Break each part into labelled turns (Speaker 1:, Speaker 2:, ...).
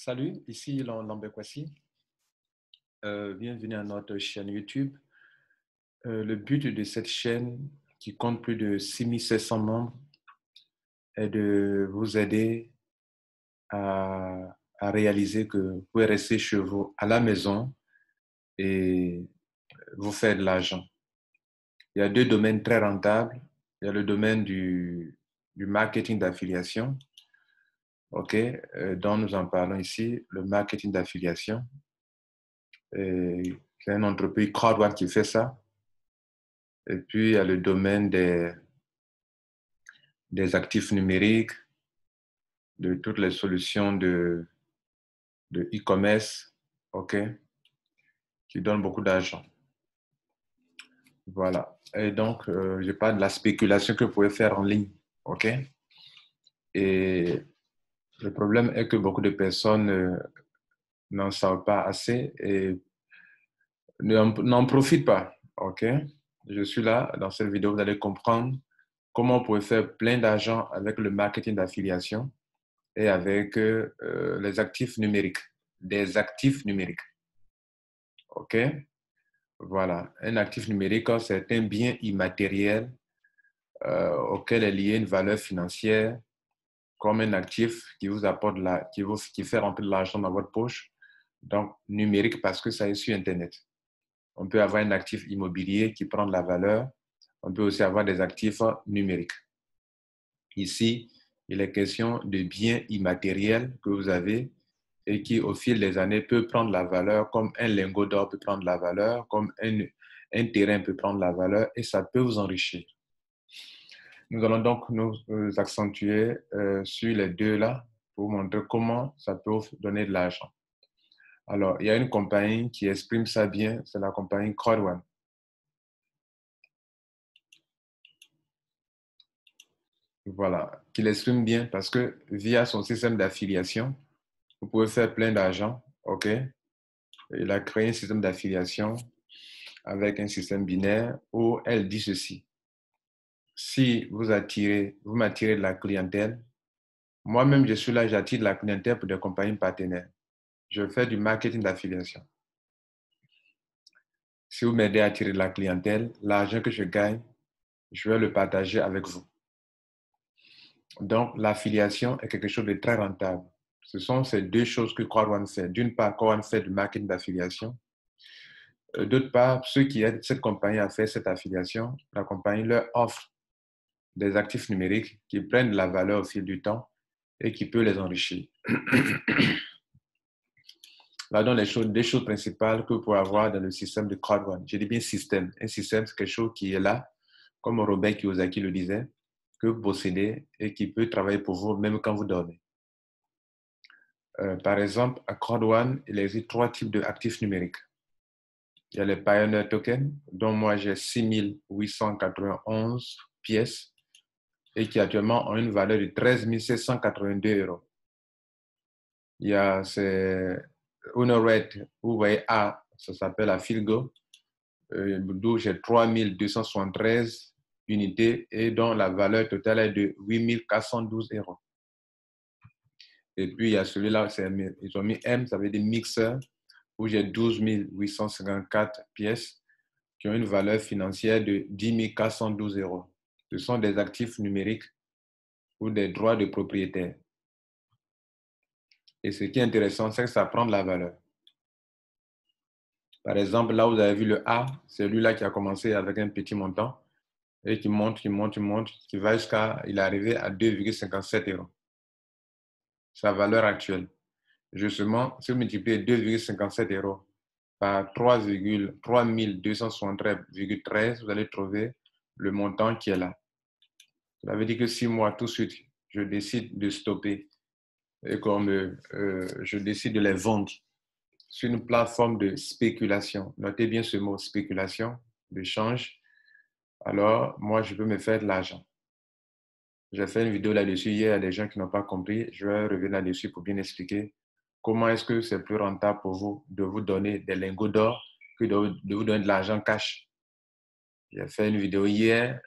Speaker 1: Salut, ici Lambekwasi. Bienvenue à notre chaîne YouTube. Le but de cette chaîne, qui compte plus de 6700 membres, est de vous aider à réaliser que vous pouvez rester chez vous à la maison et vous faire de l'argent. Il y a deux domaines très rentables. Il y a le domaine du marketing d'affiliation, dont nous en parlons ici, le marketing d'affiliation. C'est une entreprise CrowdOne qui fait ça. Et puis, il y a le domaine des actifs numériques, de toutes les solutions de e-commerce, qui donnent beaucoup d'argent. Voilà. Et donc, je parle de la spéculation que vous pouvez faire en ligne, Et le problème est que beaucoup de personnes n'en savent pas assez et n'en profitent pas, Je suis là, dans cette vidéo, vous allez comprendre comment vous pouvez faire plein d'argent avec le marketing d'affiliation et avec les actifs numériques, des actifs numériques. Voilà. Un actif numérique, c'est un bien immatériel auquel est liée une valeur financière, comme un actif qui vous apporte qui fait rentrer de l'argent dans votre poche. Donc, numérique parce que ça est sur Internet. On peut avoir un actif immobilier qui prend de la valeur. On peut aussi avoir des actifs numériques. Ici, il est question de biens immatériels que vous avez et qui, au fil des années, peut prendre la valeur, comme un lingot d'or peut prendre la valeur, comme un terrain peut prendre la valeur, et ça peut vous enrichir. Nous allons donc nous accentuer sur les deux là pour vous montrer comment ça peut vous donner de l'argent. Alors, il y a une compagnie qui exprime ça bien, c'est la compagnie CrowdOne. Voilà, qui l'exprime bien parce que via son système d'affiliation, vous pouvez faire plein d'argent, Il a créé un système d'affiliation avec un système binaire où elle dit ceci. Si vous m'attirez de la clientèle, moi-même je suis là, j'attire de la clientèle pour des compagnies partenaires. Je fais du marketing d'affiliation. Si vous m'aidez à attirer de la clientèle, l'argent que je gagne, je vais le partager avec vous. Donc, l'affiliation est quelque chose de très rentable. Ce sont ces deux choses que CrowdOne fait. D'une part, CrowdOne fait du marketing d'affiliation. D'autre part, ceux qui aident cette compagnie à faire cette affiliation, la compagnie leur offre des actifs numériques qui prennent de la valeur au fil du temps et qui peut les enrichir. Là, donc, des choses principales que vous pouvez avoir dans le système de CrowdOne. Je dis bien système. Un système, c'est quelque chose qui est là, comme Robert Kiyosaki le disait, que vous possédez et qui peut travailler pour vous même quand vous dormez. Par exemple, à CrowdOne, il existe 3 types d'actifs numériques. Il y a les Pioneer Tokens, dont moi j'ai 6891 pièces et qui actuellement ont une valeur de 13 782 €. Il y a Honored, vous voyez A, ça s'appelle la Filgo, d'où j'ai 3273 unités et dont la valeur totale est de 8 412 €. Et puis il y a celui-là, ils ont mis M, ça veut dire mixeur, où j'ai 12 854 pièces qui ont une valeur financière de 10 412 €. Ce sont des actifs numériques ou des droits de propriétaire. Et ce qui est intéressant, c'est que ça prend de la valeur. Par exemple, là, vous avez vu le A, c'est celui-là qui a commencé avec un petit montant et qui monte, qui va jusqu'à, il est arrivé à 2,57 €. Sa valeur actuelle. Justement, si vous multipliez 2,57 € par 3273,13, vous allez trouver le montant qui est là. Ça veut dire que si moi, tout de suite, je décide de stopper et comme je décide de les vendre sur une plateforme de spéculation, notez bien ce mot, spéculation, de change, alors moi, je peux me faire de l'argent. J'ai fait une vidéo là-dessus hier à des gens qui n'ont pas compris. Je vais revenir là-dessus pour bien expliquer comment est-ce que c'est plus rentable pour vous de vous donner des lingots d'or que de vous donner de l'argent cash. J'ai fait une vidéo hier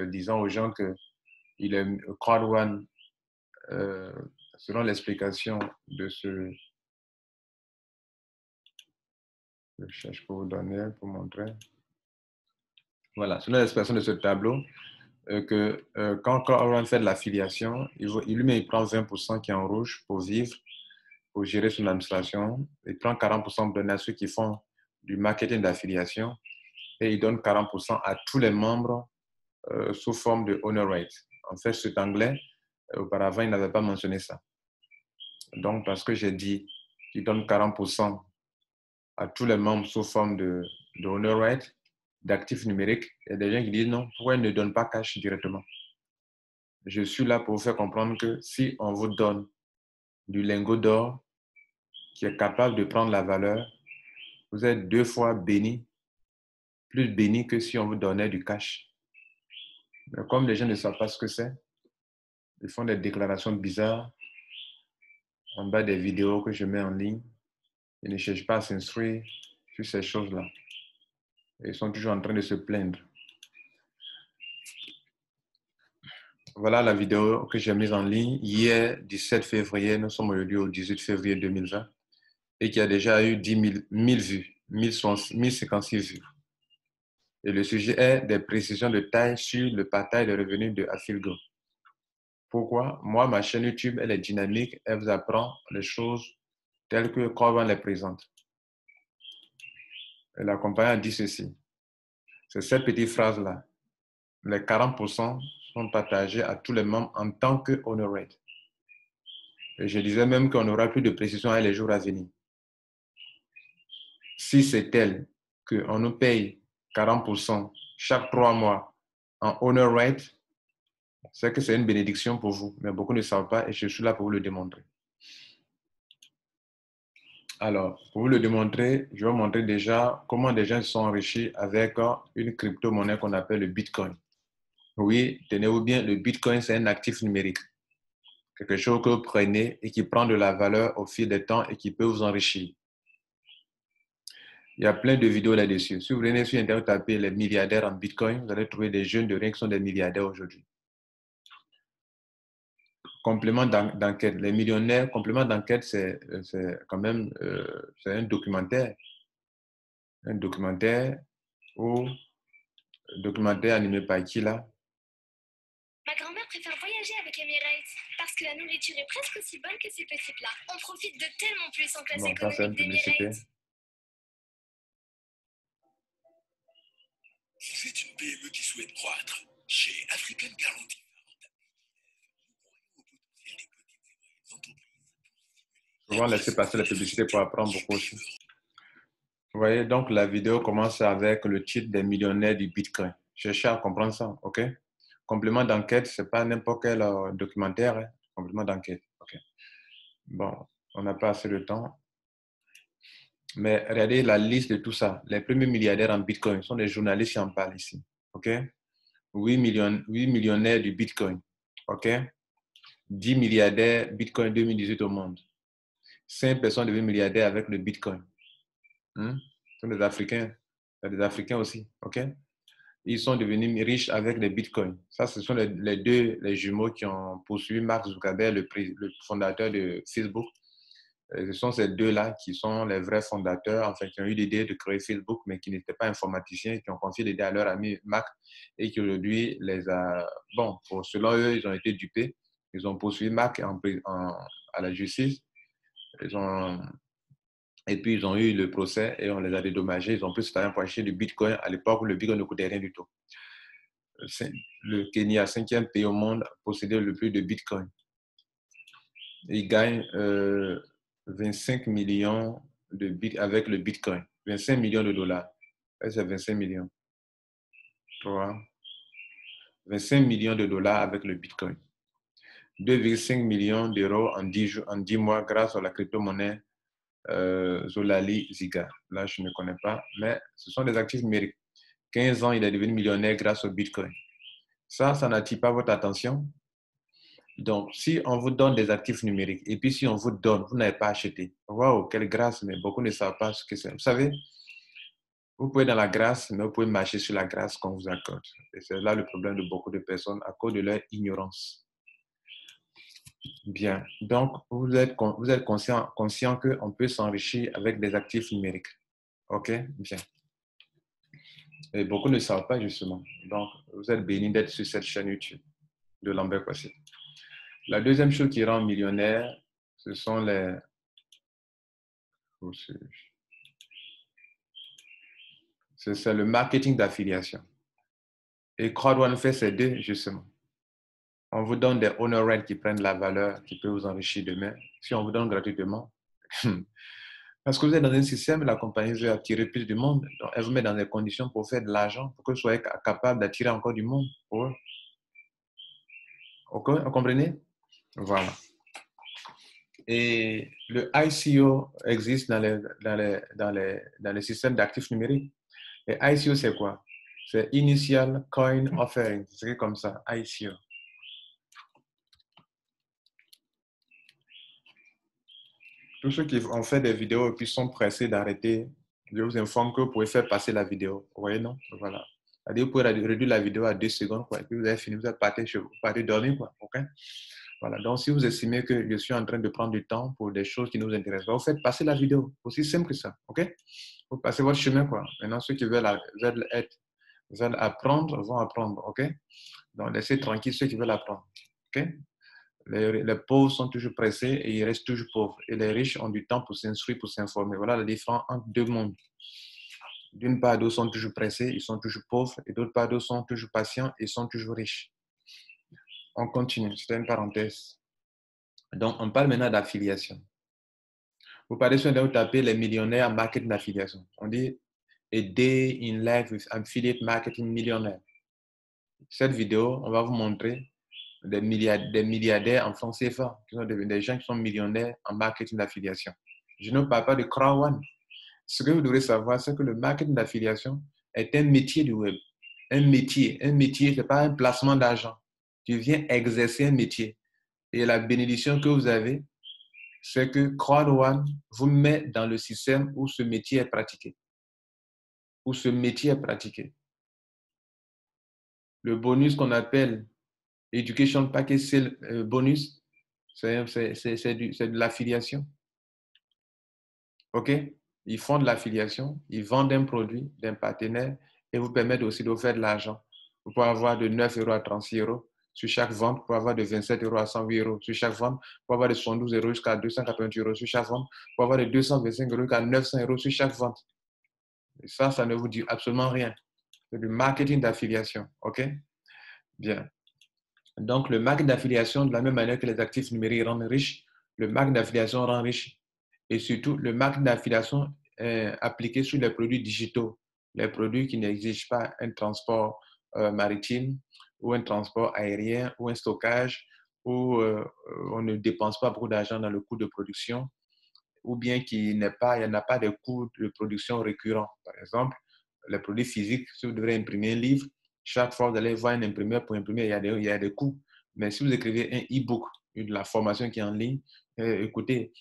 Speaker 1: disant aux gens que CrowdOne, selon l'explication de ce Je cherche pour vous donner, pour montrer. Voilà, c'est une expression de ce tableau quand on fait de l'affiliation, il prend 20% qui est en rouge pour vivre, pour gérer son administration. Il prend 40% pour donner à ceux qui font du marketing d'affiliation et il donne 40% à tous les membres sous forme de honor rate. En fait, cet anglais, auparavant, il n'avait pas mentionné ça. Donc, parce que j'ai dit qu'il donne 40% à tous les membres sous forme de honor rate, d'actifs numériques, il y a des gens qui disent non, pourquoi ils ne donnent pas cash directement? Je suis là pour vous faire comprendre que si on vous donne du lingot d'or qui est capable de prendre la valeur, vous êtes 2 fois béni, plus béni que si on vous donnait du cash. Mais comme les gens ne savent pas ce que c'est, ils font des déclarations bizarres en bas des vidéos que je mets en ligne. Ils ne cherchent pas à s'instruire sur ces choses-là. Ils sont toujours en train de se plaindre. Voilà la vidéo que j'ai mise en ligne hier, 17 février. Nous sommes aujourd'hui au 18 février 2020 et qui a déjà eu 10 000 vues, 1056 vues. Et le sujet est des précisions de taille sur le partage de revenus de Affilgo. Pourquoi? Moi, ma chaîne YouTube, elle est dynamique, elle vous apprend les choses telles que Corban les présente. Et la compagnie a dit ceci. C'est cette petite phrase-là. Les 40% sont partagés à tous les membres en tant que honoré. Et je disais même qu'on aura plus de précisions les jours à venir. Si c'est tel qu'on nous paye 40% chaque 3 mois en honor rate, c'est que c'est une bénédiction pour vous, mais beaucoup ne savent pas et je suis là pour vous le démontrer. Alors, pour vous le démontrer, je vais vous montrer déjà comment des gens se sont enrichis avec une crypto-monnaie qu'on appelle le Bitcoin. Oui, tenez-vous bien, le Bitcoin, c'est un actif numérique. Quelque chose que vous prenez et qui prend de la valeur au fil du temps et qui peut vous enrichir. Il y a plein de vidéos là-dessus. Si vous venez sur Internet taper les milliardaires en Bitcoin, vous allez trouver des jeunes de rien qui sont des milliardaires aujourd'hui. Complément d'enquête. Les millionnaires, complément d'enquête, c'est quand même c'est un documentaire. Un documentaire animé par qui là?
Speaker 2: Ma grand-mère préfère voyager avec Emirates parce que la nourriture est presque aussi bonne que ces petits plats. On profite de tellement plus en classe économique d'Emirates.
Speaker 3: Vous êtes une PME qui souhaite croître. Chez African Guarantee
Speaker 1: Souvent laisser passer la publicité pour apprendre beaucoup aussi. Vous voyez, donc la vidéo commence avec le titre des millionnaires du Bitcoin. Cherchez à comprendre ça, ok? Complément d'enquête, ce n'est pas n'importe quel documentaire, hein? Complément d'enquête, ok? Bon, on n'a pas assez de temps. Mais regardez la liste de tout ça. Les premiers milliardaires en Bitcoin sont des journalistes qui en parlent ici, ok? 8 millionnaires du Bitcoin, ok? 10 milliardaires Bitcoin 2018 au monde. 5 personnes devenues milliardaires avec le Bitcoin. Ce sont des Africains. Il y a des Africains aussi, ok? Ils sont devenus riches avec les bitcoins. Ça, ce sont les jumeaux qui ont poursuivi Mark Zuckerberg, le fondateur de Facebook. Et ce sont ces deux-là qui sont les vrais fondateurs, enfin, qui ont eu l'idée de créer Facebook, mais qui n'étaient pas informaticiens, qui ont confié l'idée à leur ami Mark et qui aujourd'hui les a... Bon, selon eux, ils ont été dupés. Ils ont poursuivi Mark à la justice. Et puis, ils ont eu le procès et on les a dédommagés. Ils ont pris cet argent pour acheter du Bitcoin à l'époque où le Bitcoin ne coûtait rien du tout. Le Kenya, 5e pays au monde, possédait le plus de Bitcoin. Il gagne 25 millions avec le Bitcoin. 25 millions de dollars. C'est 25 millions. 25 millions de dollars avec le Bitcoin. 2,5 millions d'euros en 10 mois grâce à la crypto-monnaie Zolali Ziga. Là, je ne connais pas, mais ce sont des actifs numériques. 15 ans, il est devenu millionnaire grâce au Bitcoin. Ça n'attire pas votre attention? Donc, si on vous donne des actifs numériques et puis si on vous donne, vous n'avez pas acheté. Waouh, quelle grâce, mais beaucoup ne savent pas ce que c'est. Vous savez, vous pouvez dans la grâce, mais vous pouvez marcher sur la grâce qu'on vous accorde. Et c'est là le problème de beaucoup de personnes à cause de leur ignorance. Bien, donc vous êtes conscient qu'on peut s'enrichir avec des actifs numériques. OK, bien. Et beaucoup ne savent pas justement. Donc, vous êtes bénis d'être sur cette chaîne YouTube de Lambert Kwasi. La deuxième chose qui rend millionnaire, ce sont les... C'est le marketing d'affiliation. Et Crowd1 fait ces deux, justement. On vous donne des honoraires qui prennent la valeur, qui peuvent vous enrichir demain. Si on vous donne gratuitement, parce que vous êtes dans un système, la compagnie veut attirer plus de monde. Donc, elle vous met dans des conditions pour faire de l'argent, pour que vous soyez capable d'attirer encore du monde pour eux. OK, vous comprenez? Voilà. Et le ICO existe dans les systèmes d'actifs numériques. Et ICO, c'est quoi? C'est Initial Coin Offering. C'est comme ça, ICO. Tous ceux qui ont fait des vidéos et puis sont pressés d'arrêter, je vous informe que vous pouvez faire passer la vidéo. Vous voyez, non? Voilà. C'est-à-dire, vous pouvez réduire la vidéo à 2 secondes, quoi. Et puis vous avez fini, vous êtes parti chez vous, vous partez dormir, quoi. OK? Voilà. Donc, si vous estimez que je suis en train de prendre du temps pour des choses qui nous intéressent, vous faites passer la vidéo. Aussi simple que ça. OK? Vous passez votre chemin, quoi. Maintenant, ceux qui veulent apprendre vont apprendre. OK? Donc, laissez tranquille ceux qui veulent apprendre. OK? Les pauvres sont toujours pressés et ils restent toujours pauvres. Et les riches ont du temps pour s'instruire, pour s'informer. Voilà la différence entre deux mondes. D'une part, d'autres sont toujours pressés, ils sont toujours pauvres. Et d'autre part, d'autres sont toujours patients et sont toujours riches. On continue. C'était une parenthèse. Donc, on parle maintenant d'affiliation. Vous parlez sur Internet, vous tapez les millionnaires en marketing d'affiliation. On dit A Day in Life with Affiliate Marketing Millionnaire. Cette vidéo, on va vous montrer des milliardaires en France CFA, qui sont des gens qui sont millionnaires en marketing d'affiliation. Je ne parle pas de Crowd1. Ce que vous devrez savoir, c'est que le marketing d'affiliation est un métier du web. Un métier, ce n'est pas un placement d'argent. Tu viens exercer un métier. Et la bénédiction que vous avez, c'est que Crowd1 vous met dans le système où ce métier est pratiqué. Le bonus qu'on appelle Education Package Sale Bonus, c'est de l'affiliation. OK? Ils font de l'affiliation, ils vendent un produit d'un partenaire et vous permettent aussi de faire de l'argent. Vous pouvez avoir de 9 euros à 36 euros sur chaque vente, vous pouvez avoir de 27 euros à 108 euros sur chaque vente, vous pouvez avoir de 72 euros jusqu'à 288 euros sur chaque vente, vous pouvez avoir de 225 euros jusqu'à 900 euros sur chaque vente. Et ça ne vous dit absolument rien. C'est du marketing d'affiliation. OK? Bien. Donc, le marketing d'affiliation, de la même manière que les actifs numériques rendent riches, le marketing d'affiliation rend riche. Et surtout, le marketing d'affiliation est appliqué sur les produits digitaux, les produits qui n'exigent pas un transport maritime ou un transport aérien ou un stockage où on ne dépense pas beaucoup d'argent dans le coût de production ou bien qu'il n'y a pas de coûts de production récurrents. Par exemple, les produits physiques, si vous devez imprimer un livre, chaque fois que vous allez voir un imprimeur pour imprimer, il y a des coûts. Mais si vous écrivez un e-book, de la formation qui est en ligne, écoutez,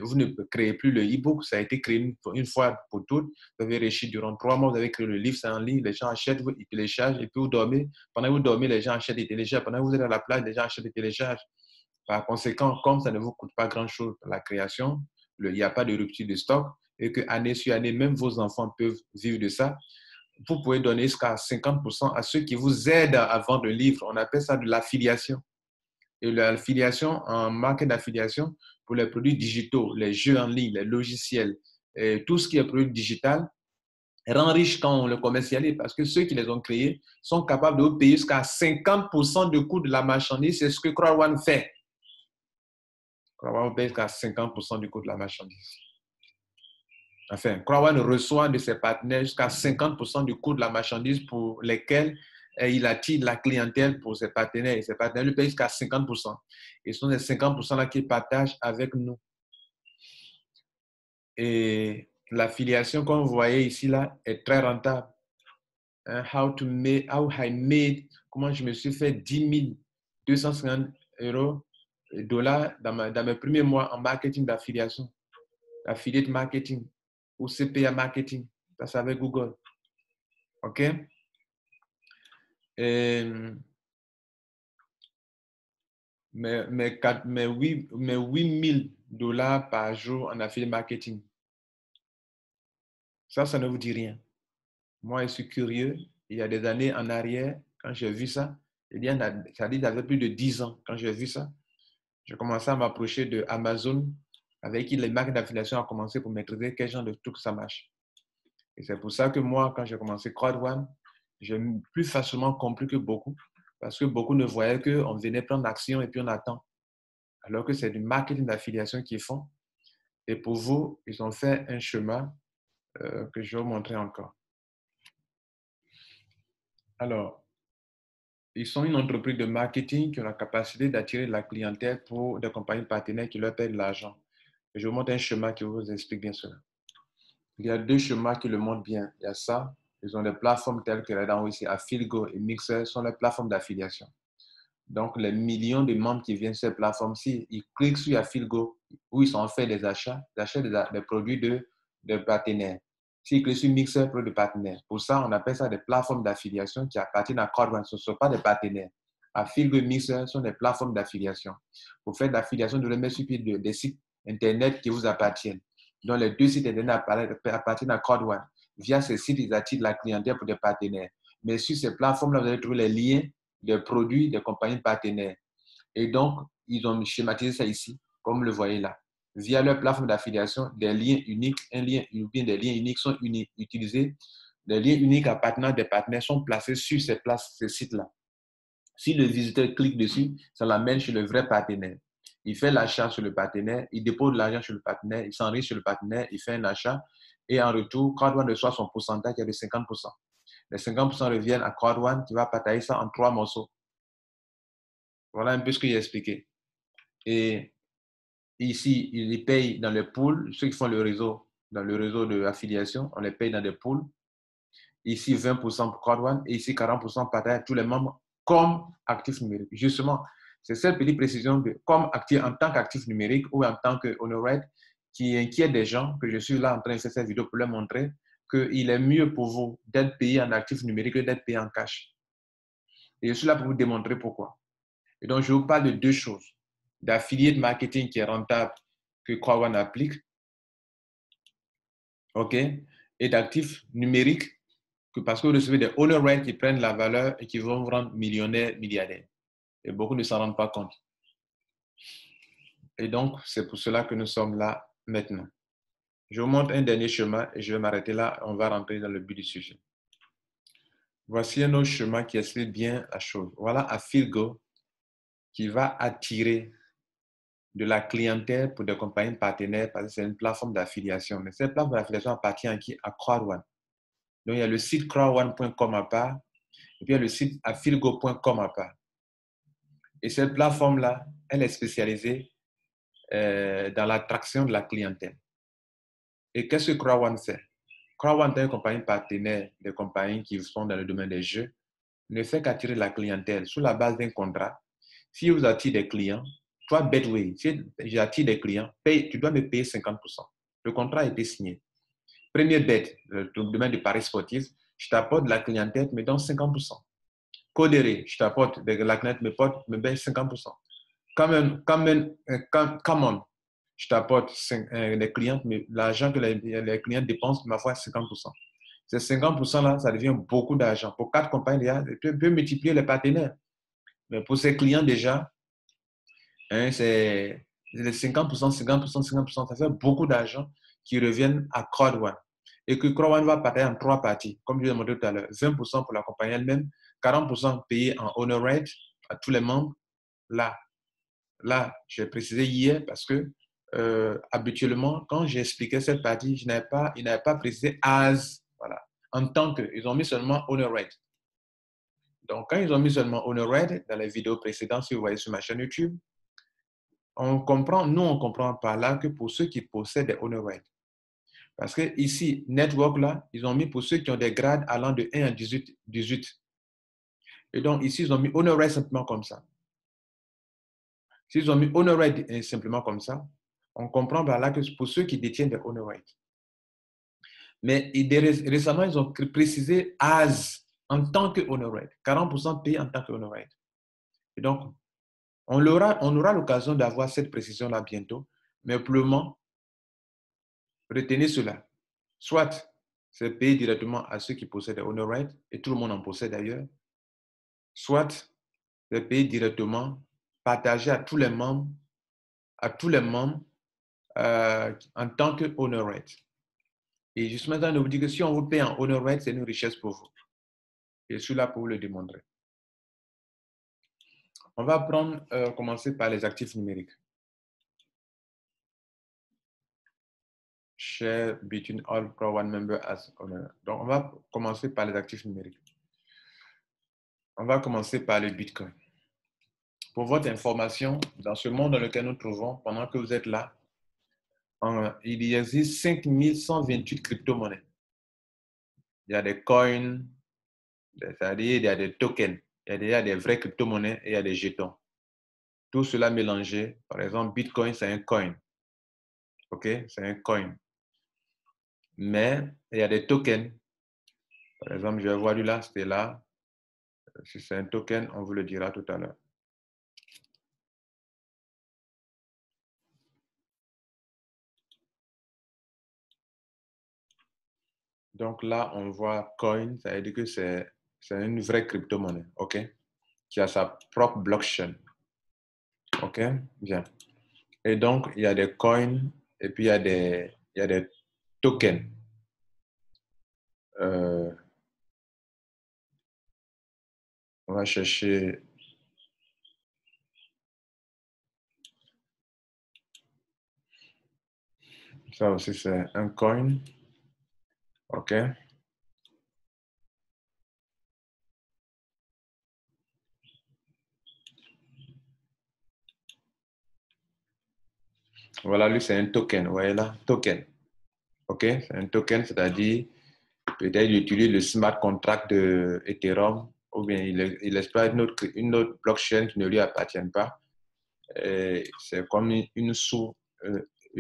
Speaker 1: vous ne créez plus le e-book, ça a été créé une fois pour toutes. Vous avez réussi durant 3 mois, vous avez créé le livre, c'est en ligne, les gens achètent, ils téléchargent, et puis vous dormez. Pendant que vous dormez, les gens achètent et téléchargent. Pendant que vous êtes à la plage, les gens achètent et téléchargent. Par conséquent, comme ça ne vous coûte pas grand-chose la création, il n'y a pas de rupture de stock et que année sur année, même vos enfants peuvent vivre de ça, vous pouvez donner jusqu'à 50% à ceux qui vous aident à vendre le livre. On appelle ça de l'affiliation. Et l'affiliation, en marque d'affiliation, pour les produits digitaux, les jeux en ligne, les logiciels, et tout ce qui est produit digital, rend riche quand on le commercialise parce que ceux qui les ont créés sont capables de vous payer jusqu'à 50% du coût de la marchandise. C'est ce que Crowd1 fait. Crowd1 paye jusqu'à 50% du coût de la marchandise. Enfin, Crowd1 reçoit de ses partenaires jusqu'à 50% du coût de la marchandise pour lesquels il attire la clientèle pour ses partenaires. Et ses partenaires lui payent jusqu'à 50%. Et ce sont ces 50%-là qu'ils partagent avec nous. Et l'affiliation, comme vous voyez ici, là, est très rentable. How I made, comment je me suis fait 10 250 euros, dollars dans mes premiers mois en marketing d'affiliation, affiliate marketing ou CPA marketing. Ça, c'est avec Google. OK? Mais 8 000 dollars par jour en affiliate marketing. Ça ne vous dit rien. Moi, je suis curieux. Il y a des années en arrière, quand j'ai vu ça, ça dit avait plus de 10 ans, quand j'ai vu ça, j'ai commencé à m'approcher de Amazon, avec qui les marques d'affiliation ont commencé pour maîtriser quel genre de truc ça marche. Et c'est pour ça que moi, quand j'ai commencé CrowdOne, j'ai plus facilement compris que beaucoup, parce que beaucoup ne voyaient qu'on venait prendre action et puis on attend. Alors que c'est du marketing d'affiliation qu'ils font. Et pour vous, ils ont fait un chemin que je vais vous montrer encore. Alors, ils sont une entreprise de marketing qui ont la capacité d'attirer la clientèle pour des compagnies partenaires qui leur paient de l'argent. Je vous montre un schéma qui vous explique bien cela. Il y a deux schémas qui le montrent bien. Il y a ça. Ils ont des plateformes telles que là-dedans ici, Affiligo et Mixer sont les plateformes d'affiliation. Donc, les millions de membres qui viennent sur ces plateformes-ci, ils cliquent sur Affiligo où ils ont fait des achats des produits de partenaires. S'ils cliquent sur Mixer, produits de partenaires. Pour ça, on appelle ça des plateformes d'affiliation qui appartiennent à CrowdOne. Ce ne sont pas des partenaires. Affiligo et Mixer sont des plateformes d'affiliation. Pour faire de l'affiliation, vous devez mettre sur pied des sites Internet qui vous appartiennent. Donc, les deux sites Internet appartiennent à CrowdOne. Via ces sites, ils attirent la clientèle pour des partenaires. Mais sur ces plateformes-là, vous allez trouver les liens des produits des compagnies partenaires. Et donc, ils ont schématisé ça ici, comme vous le voyez là. Via leur plateforme d'affiliation, des liens uniques, ou bien des liens uniques sont utilisés. Les liens uniques appartenant à des partenaires sont placés sur ces sites-là. Si le visiteur clique dessus, ça l'amène chez le vrai partenaire. Il fait l'achat sur le partenaire, il dépose de l'argent sur le partenaire, il s'enrichit sur le partenaire, il fait un achat et en retour, CrowdOne reçoit son pourcentage qui est de 50%. Les 50% reviennent à CrowdOne qui va partager ça en 3 morceaux. Voilà un peu ce que j'ai expliqué. Et ici, ils les payent dans les pools. Ceux qui font le réseau, dans le réseau d'affiliation, on les paye dans des pools. Ici, 20% pour CrowdOne et ici, 40% partagés à tous les membres comme actifs numériques. Justement, c'est cette petite précision de comme actif, en tant qu'actif numérique ou en tant que honorate qui inquiète des gens, que je suis là en train de faire cette vidéo pour leur montrer qu'il est mieux pour vous d'être payé en actif numérique que d'être payé en cash. Et je suis là pour vous démontrer pourquoi. Et donc, je vous parle de deux choses. D'affiliate marketing qui est rentable, que CrowdOne applique, OK, et d'actifs numériques, parce que vous recevez des owner rights qui prennent la valeur et qui vont vous rendre millionnaire, milliardaire. Et beaucoup ne s'en rendent pas compte. Et donc, c'est pour cela que nous sommes là maintenant. Je vous montre un dernier chemin et je vais m'arrêter là. On va rentrer dans le but du sujet. Voici un autre chemin qui explique bien la chose. Voilà Affiligo qui va attirer de la clientèle pour des compagnies partenaires parce que c'est une plateforme d'affiliation. Mais cette plateforme d'affiliation appartient à qui? À CrowdOne. Donc, il y a le site crowdone.com à part et puis il y a le site affiligo.com à part. Et cette plateforme-là, elle est spécialisée dans l'attraction de la clientèle. Et qu'est-ce que CrowdOne fait? CrowdOne est une compagnie partenaire des compagnies qui sont dans le domaine des jeux, ne fait qu'attirer la clientèle sur la base d'un contrat. Si vous attirez des clients, toi, Betway, si j'attire des clients, tu dois me payer 50%. Le contrat a été signé. Premier bet, le domaine du pari sportif, je t'apporte de la clientèle, me donne 50%. Codere, je t'apporte de la clientèle, me baisse 50%. Common, je t'apporte les clients, mais l'argent que les clients dépensent, ma foi, 50%. Ces 50%-là, ça devient beaucoup d'argent. Pour 4 compagnies, tu peux multiplier les partenaires. Mais pour ces clients déjà, hein, c'est les 50%, 50%, 50%, ça fait beaucoup d'argent qui reviennent à CrowdOne. Et que CrowdOne va partager en 3 parties, comme je l'ai montré tout à l'heure. 20% pour la compagnie elle-même, 40% payé en honorate à tous les membres. Là, j'ai précisé hier parce que habituellement, quand j'expliquais cette partie, ils n'avaient pas précisé as, voilà, en tant que, ils ont mis seulement honorate. Donc, quand ils ont mis seulement honorate dans les vidéos précédentes, si vous voyez sur ma chaîne YouTube, nous, on comprend par là que pour ceux qui possèdent des honorate. Parce que ici, network là, ils ont mis pour ceux qui ont des grades allant de 1 à 18. Et donc, ici, ils ont mis honorate simplement comme ça. S'ils ont mis honorate simplement comme ça, on comprend par là que c'est pour ceux qui détiennent des honorate. Mais récemment, ils ont précisé as en tant que honorate. 40% payé en tant que honorate. Et donc, on aura l'occasion d'avoir cette précision-là bientôt. Mais pour le moment, retenez cela. Soit c'est payer directement à ceux qui possèdent les honor rights, et tout le monde en possède d'ailleurs. Soit, c'est payer directement, partager à tous les membres en tant que honor rights. Et justement, on vous dit que si on vous paye en honor rights, c'est une richesse pour vous. Et je suis là pour vous le démontrer. On va commencer par les actifs numériques. Share between all Pro One members as owner. Donc, on va commencer par les actifs numériques. On va commencer par le Bitcoin. Pour votre information, dans ce monde dans lequel nous nous trouvons, pendant que vous êtes là, il existe 5128 crypto-monnaies. Il y a des coins, c'est-à-dire il y a des tokens, il y a des vraies crypto-monnaies et il y a des jetons. Tout cela mélangé. Par exemple, Bitcoin, c'est un coin. OK? C'est un coin. Mais il y a des tokens. Par exemple, je vais voir lui là, c'était là. Si c'est un token, on vous le dira tout à l'heure. Donc là, on voit coin, ça veut dire que c'est une vraie crypto-monnaie, OK? Qui a sa propre blockchain. OK? Bien. Et donc, il y a des coins et puis il y a des tokens. On va chercher. Ça aussi, c'est un coin. OK? Voilà, lui, c'est un token. Vous voyez là? Token. OK? C'est un token, c'est-à-dire, peut-être il utilise le smart contract de Ethereum ou bien il exploite une autre blockchain qui ne lui appartient pas. C'est comme une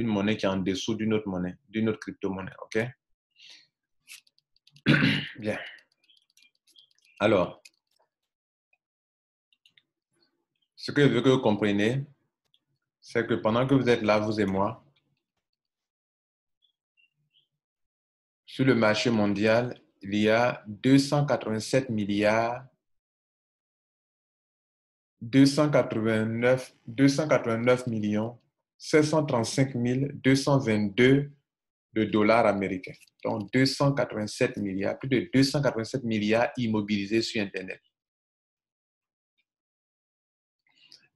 Speaker 1: monnaie qui est en dessous d'une autre monnaie, d'une autre crypto-monnaie. OK? Bien. Alors, ce que je veux que vous compreniez, c'est que pendant que vous êtes là, vous et moi, sur le marché mondial, il y a 289 millions 735 222 de dollars américains. Donc 287 milliards, plus de 287 milliards immobilisés sur Internet.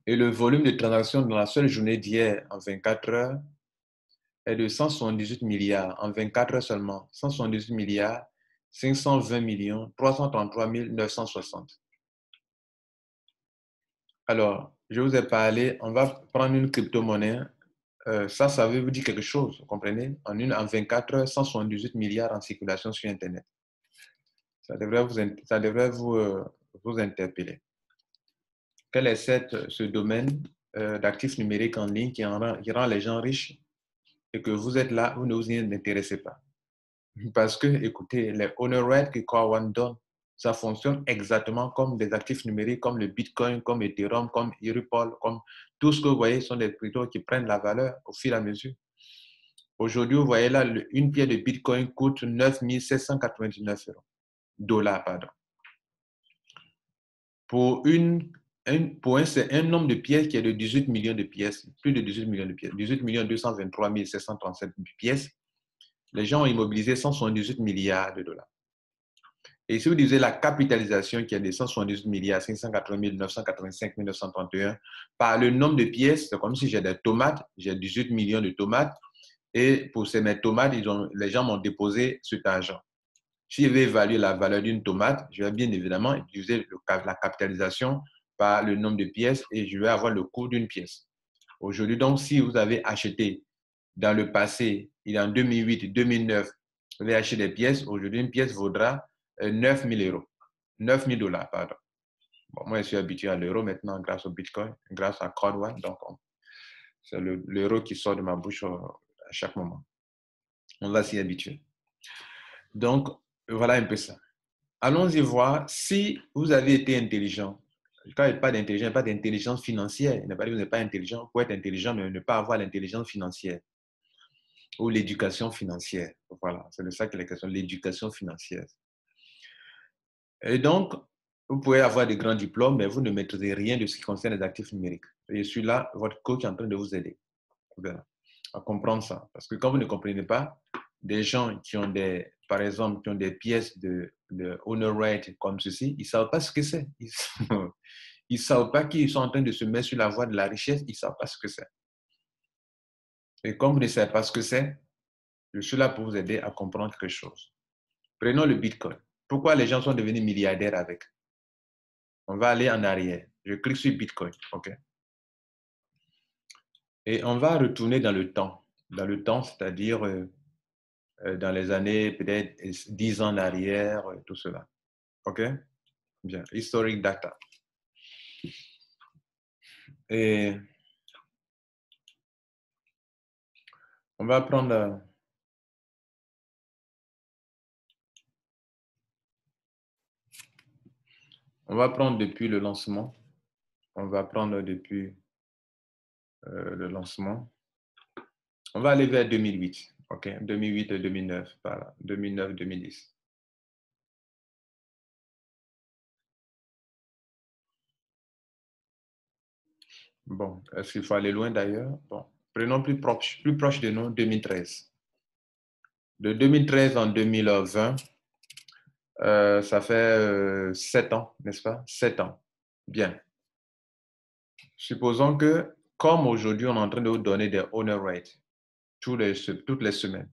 Speaker 1: Et le volume de transactions dans la seule journée d'hier, en 24 heures, est de 178 milliards, en 24 heures seulement. 178 milliards, 520 millions, 333 960. Alors, je vous ai parlé, on va prendre une crypto-monnaie. Ça veut vous dire quelque chose, vous comprenez? En 24 heures, 178 milliards en circulation sur Internet. Ça devrait vous interpeller. Quel est ce domaine d'actifs numériques en ligne qui rend les gens riches et que vous êtes là, vous ne vous y intéressez pas? Parce que, écoutez, les honor rights que Core One donne, ça fonctionne exactement comme des actifs numériques, comme le Bitcoin, comme Ethereum, comme Ripple, comme tout ce que vous voyez sont des cryptos qui prennent la valeur au fur et à mesure. Aujourd'hui, vous voyez là, une pièce de Bitcoin coûte 9 799 dollars. Pardon. Pour c'est un nombre de pièces qui est de 18 millions de pièces, plus de 18 millions de pièces, 18 223 737 pièces. Les gens ont immobilisé 178 milliards de dollars. Et si vous disiez la capitalisation qui est de 178 milliards 580 985 931 par le nombre de pièces, c'est comme si j'ai des tomates, j'ai 18 millions de tomates, et pour mes tomates, les gens m'ont déposé cet argent. Si je vais évaluer la valeur d'une tomate, je vais bien évidemment utiliser la capitalisation par le nombre de pièces et je vais avoir le coût d'une pièce. Aujourd'hui, donc, si vous avez acheté dans le passé, il est en 2008, 2009, vous avez acheté des pièces, aujourd'hui, une pièce vaudra 9 000 euros. 9 000 dollars, pardon. Bon, moi, je suis habitué à l'euro maintenant grâce au Bitcoin, grâce à Core One. Donc, c'est l'euro qui sort de ma bouche à chaque moment. On va s'y habituer. Donc, voilà un peu ça. Allons-y voir si vous avez été intelligent. Quand il n'y a pas d'intelligence, il n'y a pas d'intelligence financière. Il n'y a pas dit que vous n'êtes pas intelligent. Vous pouvez être intelligent, mais ne pas avoir l'intelligence financière. ou l'éducation financière. Voilà, c'est de ça qu'il est question, l'éducation financière. Et donc, vous pouvez avoir des grands diplômes, mais vous ne maîtrisez rien de ce qui concerne les actifs numériques. Et je suis là, votre coach, en train de vous aider à comprendre ça. Parce que quand vous ne comprenez pas, des gens qui ont des, par exemple, qui ont des pièces de honor rate comme ceci, ils ne savent pas ce que c'est. Ils ne savent pas qu'ils sont en train de se mettre sur la voie de la richesse, ils ne savent pas ce que c'est. Et comme vous ne savez pas ce que c'est, je suis là pour vous aider à comprendre quelque chose. Prenons le Bitcoin. Pourquoi les gens sont devenus milliardaires avec? On va aller en arrière. Je clique sur Bitcoin, OK? Et on va retourner dans le temps. Dans le temps, c'est-à-dire dans les années peut-être 10 ans en arrière, tout cela. OK? Bien. Historic data. Et on va prendre... on va prendre depuis le lancement. On va prendre depuis le lancement. On va aller vers 2008. OK? 2008 et 2009. Voilà. 2009-2010. Bon, est-ce qu'il faut aller loin d'ailleurs? Bon, prenons plus proche de nous, 2013. De 2013 en 2020, ça fait 7 ans, n'est-ce pas? 7 ans. Bien. Supposons que, comme aujourd'hui, on est en train de vous donner des honor rates toutes les semaines,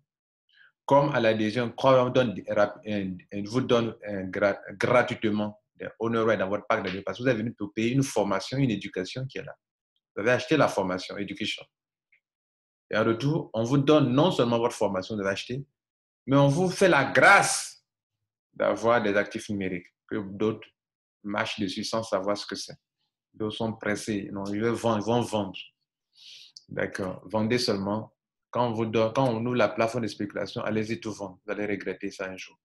Speaker 1: comme à l'adhésion, on vous donne gratuitement des honor rates dans votre parc d'adhésion, parce que vous avez venu pour payer une formation, une éducation qui est là. Vous avez acheté la formation, education. Et en retour, on vous donne non seulement votre formation de l'acheter, mais on vous fait la grâce d'avoir des actifs numériques que d'autres marchent dessus sans savoir ce que c'est. D'autres sont pressés. Non, ils vont vendre. D'accord. Vendez seulement. Quand on ouvre la plateforme de spéculation, allez-y tout vendre. Vous allez regretter ça un jour.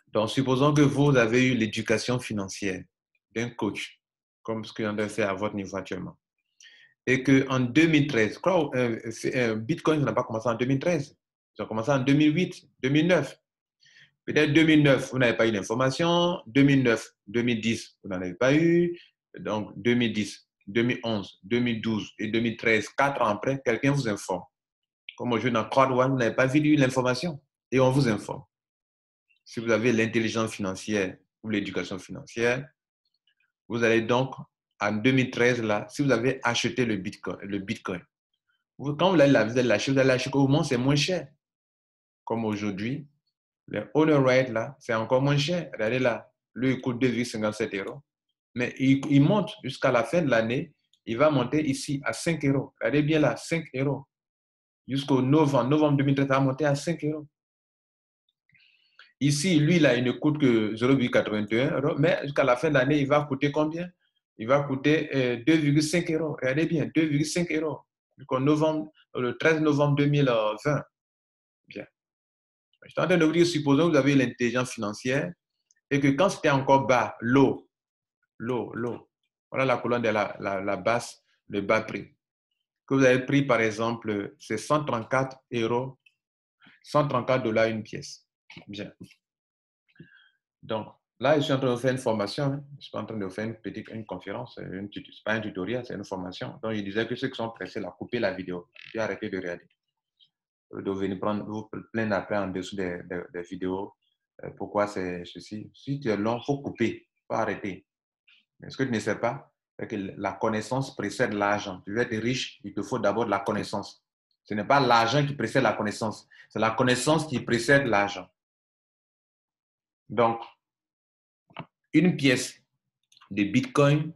Speaker 1: Donc, supposons que vous avez eu l'éducation financière d'un coach, comme ce qu'on doit faire à votre niveau actuellement. Et qu'en 2013, Bitcoin n'a pas commencé en 2013. Ça a commencé en 2008, 2009. Peut-être 2009, vous n'avez pas eu d'information. 2009, 2010, vous n'en avez pas eu. Donc, 2010, 2011, 2012 et 2013, 4 ans après, quelqu'un vous informe. Comme aujourd'hui dans CrowdOne, vous n'avez pas vu l'information et on vous informe. Si vous avez l'intelligence financière ou l'éducation financière, vous allez donc, en 2013, là, si vous avez acheté le Bitcoin, quand vous allez l'acheter au moins, c'est moins cher. Comme aujourd'hui, le honor rate, là, c'est encore moins cher. Regardez là, lui, il coûte 2,57 €. Mais il monte jusqu'à la fin de l'année, il va monter ici à 5 €. Regardez bien là, 5 €. Jusqu'au novembre 2013, ça va monter à 5 €. Ici, lui, là, il ne coûte que 0,81 €, mais jusqu'à la fin de l'année, il va coûter combien? Il va coûter 2,5 €. Regardez bien, 2,5 €. Jusqu'au le 13 novembre 2020. Bien. Je suis en train de vous dire, supposons que vous avez l'intelligence financière et que quand c'était encore bas, l'eau, voilà la colonne de la basse, le bas prix. Que vous avez pris, par exemple, c'est 134 €, 134 $ une pièce. Bien. Donc, là, je suis en train de faire une formation. Hein. Je suis pas en train de faire une conférence. Ce n'est pas un tutoriel, c'est une formation. Donc, je disais que ceux qui sont pressés, là, coupez la vidéo. Puis arrêtez de regarder. De venir vous plaindre après en dessous des vidéos. Pourquoi c'est ceci? Si tu es long, il faut couper. Il faut arrêter. Mais ce que tu ne sais pas, c'est que la connaissance précède l'argent. Tu veux être riche, il te faut d'abord de la connaissance. Ce n'est pas l'argent qui précède la connaissance. C'est la connaissance qui précède l'argent. Donc, une pièce de Bitcoin,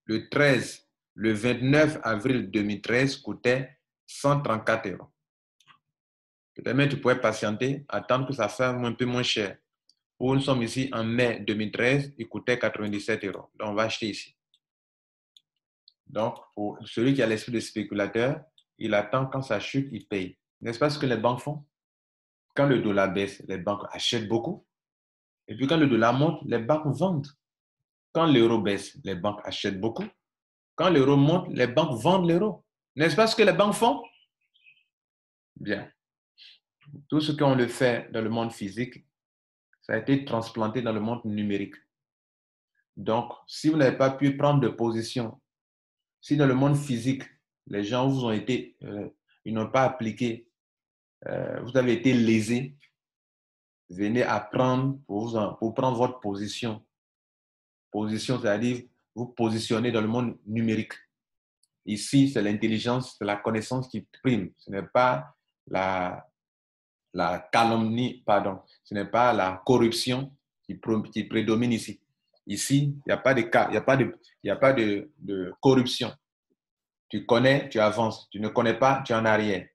Speaker 1: le 29 avril 2013, coûtait 134 €. Peut-être même tu pourrais patienter, attendre que ça fasse un peu moins cher. Pour nous sommes ici en mai 2013, il coûtait 97 €. Donc, on va acheter ici. Donc, pour celui qui a l'esprit de spéculateur, il attend quand ça chute, il paye. N'est-ce pas ce que les banques font? Quand le dollar baisse, les banques achètent beaucoup. Et puis quand le dollar monte, les banques vendent. Quand l'euro baisse, les banques achètent beaucoup. Quand l'euro monte, les banques vendent l'euro. N'est-ce pas ce que les banques font? Bien. Tout ce qu'on le fait dans le monde physique, ça a été transplanté dans le monde numérique. Donc, si vous n'avez pas pu prendre de position, si dans le monde physique, les gens vous ont été, ils n'ont pas appliqué, vous avez été lésés, venez apprendre pour prendre votre position. Position, c'est-à-dire vous positionner dans le monde numérique. Ici, c'est l'intelligence, c'est la connaissance qui prime. Ce n'est pas la calomnie, pardon. Ce n'est pas la corruption qui prédomine ici. Ici, il n'y a pas de cas, il n'y a pas de corruption. Tu connais, tu avances. Tu ne connais pas, tu es en arrière.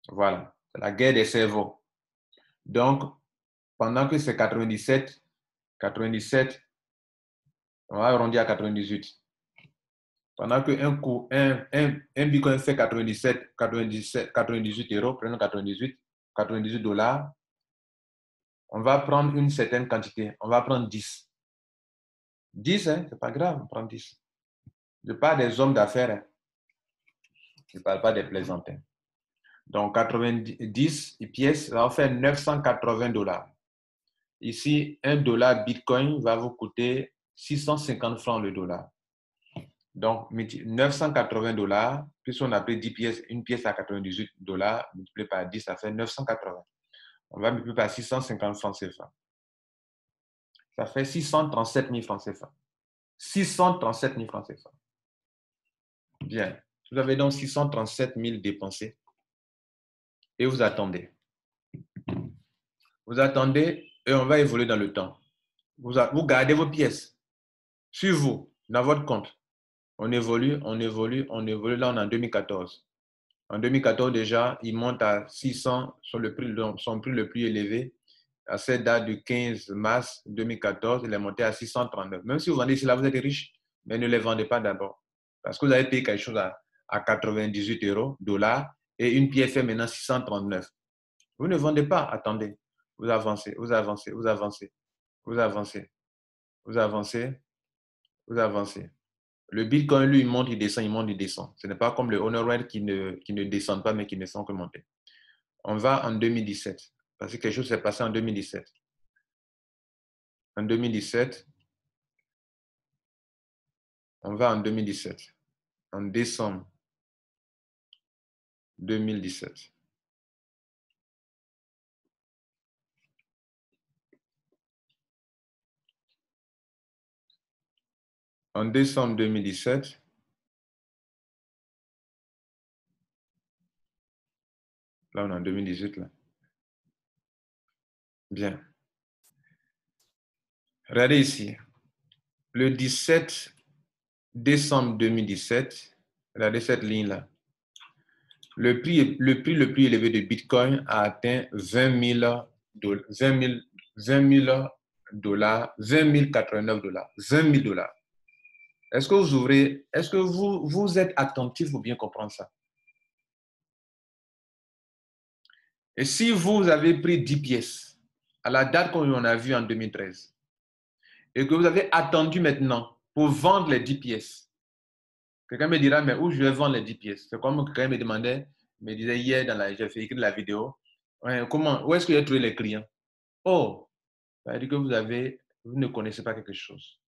Speaker 1: Voilà. C'est la guerre des cerveaux. Donc, pendant que c'est 97, on va arrondir à 98. Pendant qu'un Bitcoin fait 98 euros, prenons 98 dollars, on va prendre une certaine quantité. On va prendre 10. 10, hein, c'est pas grave, on prend 10. Je parle des hommes d'affaires. Hein. Je ne parle pas des plaisantins. Donc, 90 pièces, ça va faire 980 dollars. Ici, un dollar Bitcoin va vous coûter 650 francs le dollar. Donc, 980 dollars, puis on a pris 10 pièces, une pièce à 98 dollars, multiplié par 10, ça fait 980. On va multiplier par 650 francs CFA. Ça fait 637 000 francs CFA. 637 000 francs CFA. Bien. Vous avez donc 637 000 dépensés. Et vous attendez. Vous attendez et on va évoluer dans le temps. Vous gardez vos pièces sur vous, dans votre compte. On évolue. Là, on est en 2014. En 2014, déjà, il monte à 600 sur son prix le plus élevé. À cette date du 15 mars 2014, il est monté à 639. Même si vous vendez cela, vous êtes riche, mais ne les vendez pas d'abord. Parce que vous avez payé quelque chose à 98 euros, dollars, et une pièce est maintenant 639. Vous ne vendez pas, attendez. Vous avancez. Le Bitcoin, lui, il monte, il descend. Ce n'est pas comme le Honorware qui ne descend pas, mais qui ne sent que monter. On va en 2017, parce que quelque chose s'est passé en 2017. En 2017, on va en 2017, en décembre 2017. En décembre 2017, là on est en 2018, là. Bien. Regardez ici. Le 17 décembre 2017, regardez cette ligne-là. Le prix le plus élevé de Bitcoin a atteint 20 089 dollars. 20 000 dollars. Est-ce que vous êtes attentif pour bien comprendre ça? Et si vous avez pris 10 pièces à la date qu'on a vue en 2013 et que vous avez attendu maintenant pour vendre les 10 pièces, quelqu'un me dira, mais où je vais vendre les 10 pièces? C'est comme quelqu'un me disait hier, j'ai fait écrire la vidéo, ouais, où est-ce que j'ai trouvé les clients? Oh, ça veut dire que vous ne connaissez pas quelque chose.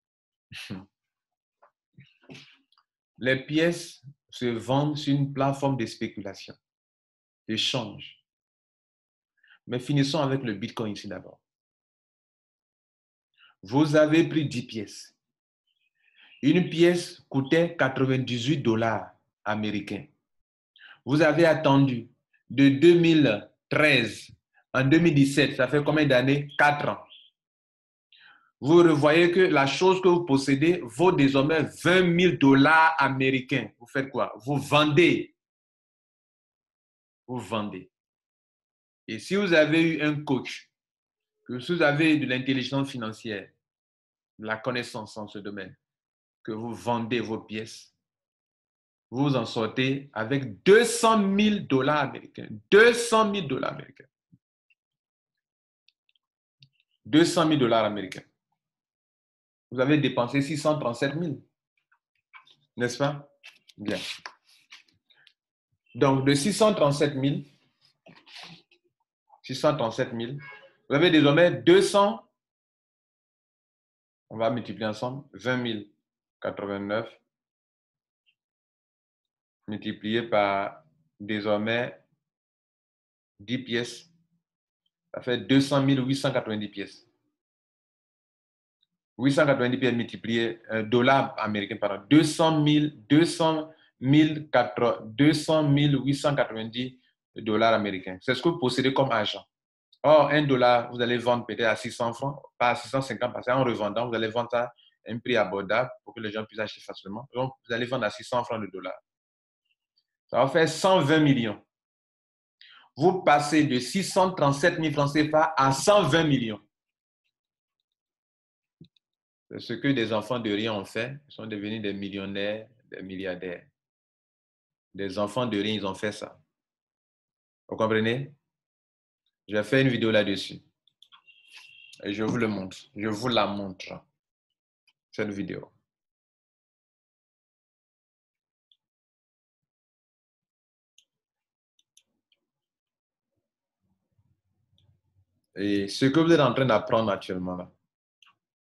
Speaker 1: Les pièces se vendent sur une plateforme de spéculation, d'échange. Mais finissons avec le Bitcoin ici d'abord. Vous avez pris 10 pièces. Une pièce coûtait 98 dollars américains. Vous avez attendu de 2013 en 2017, ça fait combien d'années? 4 ans. Vous revoyez que la chose que vous possédez vaut désormais 20 000 dollars américains. Vous faites quoi? Vous vendez. Vous vendez. Et si vous avez eu un coach, que si vous avez de l'intelligence financière, de la connaissance en ce domaine, que vous vendez vos pièces, vous en sortez avec 200 000 dollars américains. 200 000 dollars américains. 200 000 dollars américains. Vous avez dépensé 637 000. N'est-ce pas? Bien. Donc, de 637 000, vous avez désormais 200, on va multiplier ensemble, 20 089 multiplié par désormais 10 pièces, ça fait 200 890 pièces. 890 pièces multiplié, dollars américains, pardon, 200 890 dollars américains. C'est ce que vous possédez comme argent. Or, $1, vous allez vendre peut-être à 600 francs, pas à 650, parce qu'en revendant, vous allez vendre ça à un prix abordable pour que les gens puissent acheter facilement. Donc, vous allez vendre à 600 francs le dollar. Ça va faire 120 millions. Vous passez de 637 000 francs CFA à 120 millions. C'est ce que des enfants de rien ont fait. Ils sont devenus des millionnaires, des milliardaires. Des enfants de rien, ils ont fait ça. Vous comprenez? J'ai fait une vidéo là-dessus. Et je vous le montre. Je vous la montre. Cette vidéo. Et ce que vous êtes en train d'apprendre actuellement là,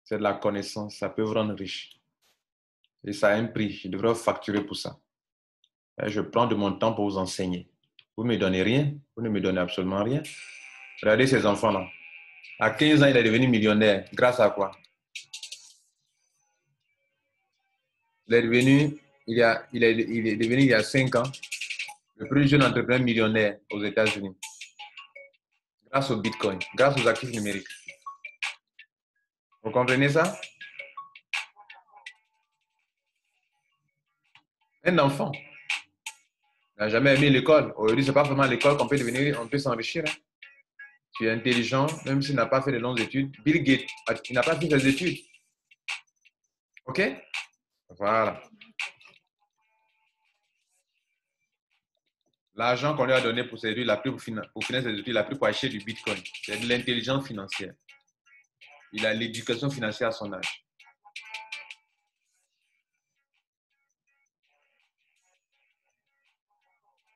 Speaker 1: c'est de la connaissance. Ça peut vous rendre riche. Et ça a un prix. Je devrais vous facturer pour ça. Et je prends de mon temps pour vous enseigner. Vous ne me donnez rien. Vous ne me donnez absolument rien. Regardez ces enfants-là. À 15 ans, il est devenu millionnaire. Grâce à quoi? Il est devenu, il est devenu il y a 5 ans, le plus jeune entrepreneur millionnaire aux États-Unis. Grâce au Bitcoin, grâce aux actifs numériques. Vous comprenez ça? Un enfant n'a jamais aimé l'école. Aujourd'hui, ce n'est pas vraiment l'école qu'on peut devenir, on peut s'enrichir. Hein. Tu es intelligent, même s'il n'a pas fait de longues études. Bill Gates, il n'a pas fait ses études. OK? Voilà. L'argent qu'on lui a donné pour ses études, pour financer ses études, il a pris pour acheter du Bitcoin. C'est de l'intelligence financière. Il a l'éducation financière à son âge.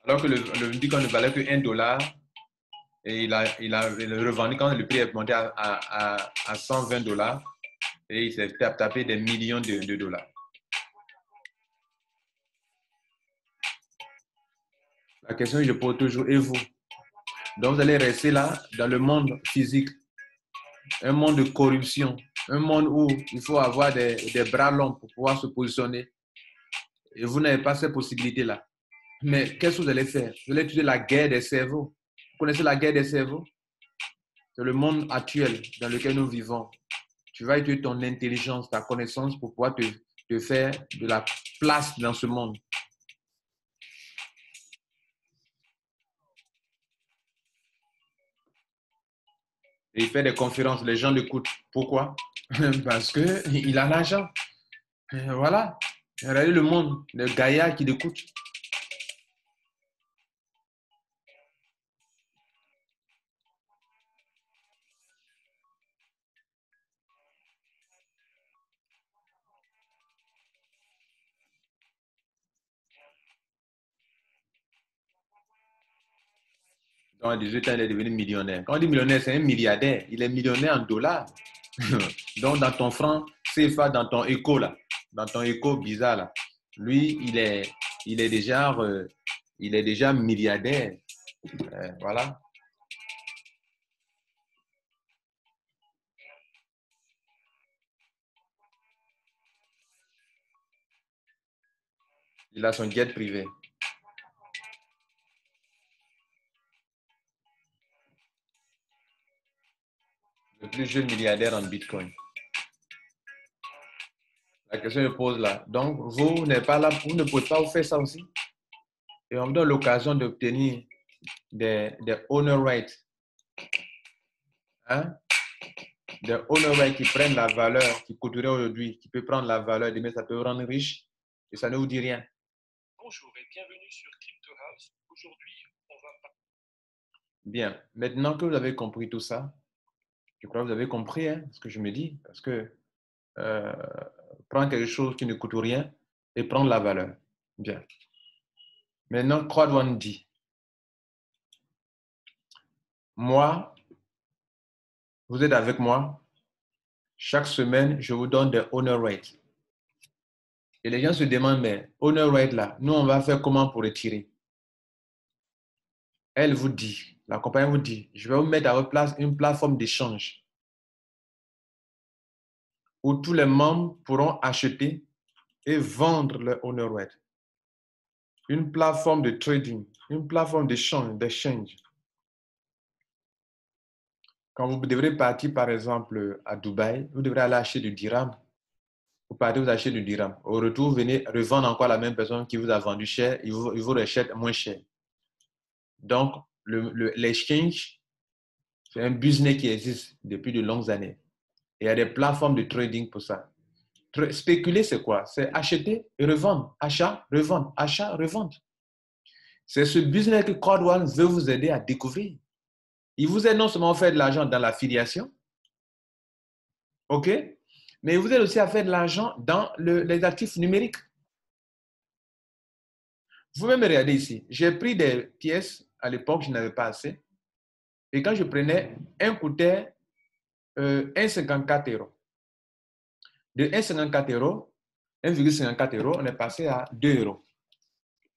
Speaker 1: Alors que le Bitcoin ne valait que $1 et il a revendu quand le prix est monté à $120 et il s'est tapé des millions de dollars. La question que je pose toujours, et vous? Donc vous allez rester là dans le monde physique, un monde de corruption, un monde où il faut avoir des bras longs pour pouvoir se positionner et vous n'avez pas cette possibilité-là. Mais qu'est-ce que vous allez faire? Vous allez utiliser la guerre des cerveaux. Vous connaissez la guerre des cerveaux? C'est le monde actuel dans lequel nous vivons. Tu vas utiliser ton intelligence, ta connaissance pour pouvoir te faire de la place dans ce monde. Et il fait des conférences, les gens l'écoutent. Pourquoi? Parce qu'il a l'argent. Voilà. Regardez le monde, le gaillard qui l'écoute. Donc, à 18 ans, il est devenu millionnaire. Quand on dit millionnaire, c'est un milliardaire. Il est millionnaire en dollars. Donc, dans ton franc CFA, dans ton écho, là, dans ton écho bizarre, là, lui, il est déjà milliardaire. Voilà. Il a son jet privé. Le plus jeune milliardaire en Bitcoin. La question que je pose là. Donc, vous n'êtes pas là, vous ne pouvez pas vous faire ça aussi. Et on me donne l'occasion d'obtenir des owner rights. Hein? Des owner rights qui prennent la valeur, qui coûterait aujourd'hui, qui peut prendre la valeur demain, ça peut vous rendre riche. Et ça ne vous dit rien.
Speaker 3: Bonjour et bienvenue sur Crypto House. Aujourd'hui, on va...
Speaker 1: Bien. Maintenant que vous avez compris tout ça, je crois que vous avez compris ce que je me dis. Parce que prendre quelque chose qui ne coûte rien et prendre la valeur. Bien. Maintenant, Quad1 dit, moi, vous êtes avec moi, chaque semaine, je vous donne des honor rates. Et les gens se demandent, mais honor rate là, nous, on va faire comment pour retirer? Elle vous dit, la compagnie vous dit, je vais vous mettre à votre place une plateforme d'échange où tous les membres pourront acheter et vendre leur honor rate. Une plateforme de trading, une plateforme d'échange. Quand vous devrez partir, par exemple, à Dubaï, vous devrez aller acheter du dirham. Vous partez, vous achetez du dirham. Au retour, vous venez revendre encore à la même personne qui vous a vendu cher, il vous rachète moins cher. Donc, l'exchange, c'est un business qui existe depuis de longues années. Et il y a des plateformes de trading pour ça. Spéculer, c'est quoi? C'est acheter et revendre. Achat, revendre. Achat, revendre. C'est ce business que Quad1 veut vous aider à découvrir. Il vous aide non seulement à faire de l'argent dans l'affiliation, OK? Mais il vous aide aussi à faire de l'argent dans les actifs numériques. Vous pouvez me regarder ici. J'ai pris des pièces, à l'époque, je n'avais pas assez. Et quand je prenais, un coûtait 1,54 €. De 1,54 €, 1,54 €, on est passé à 2 €.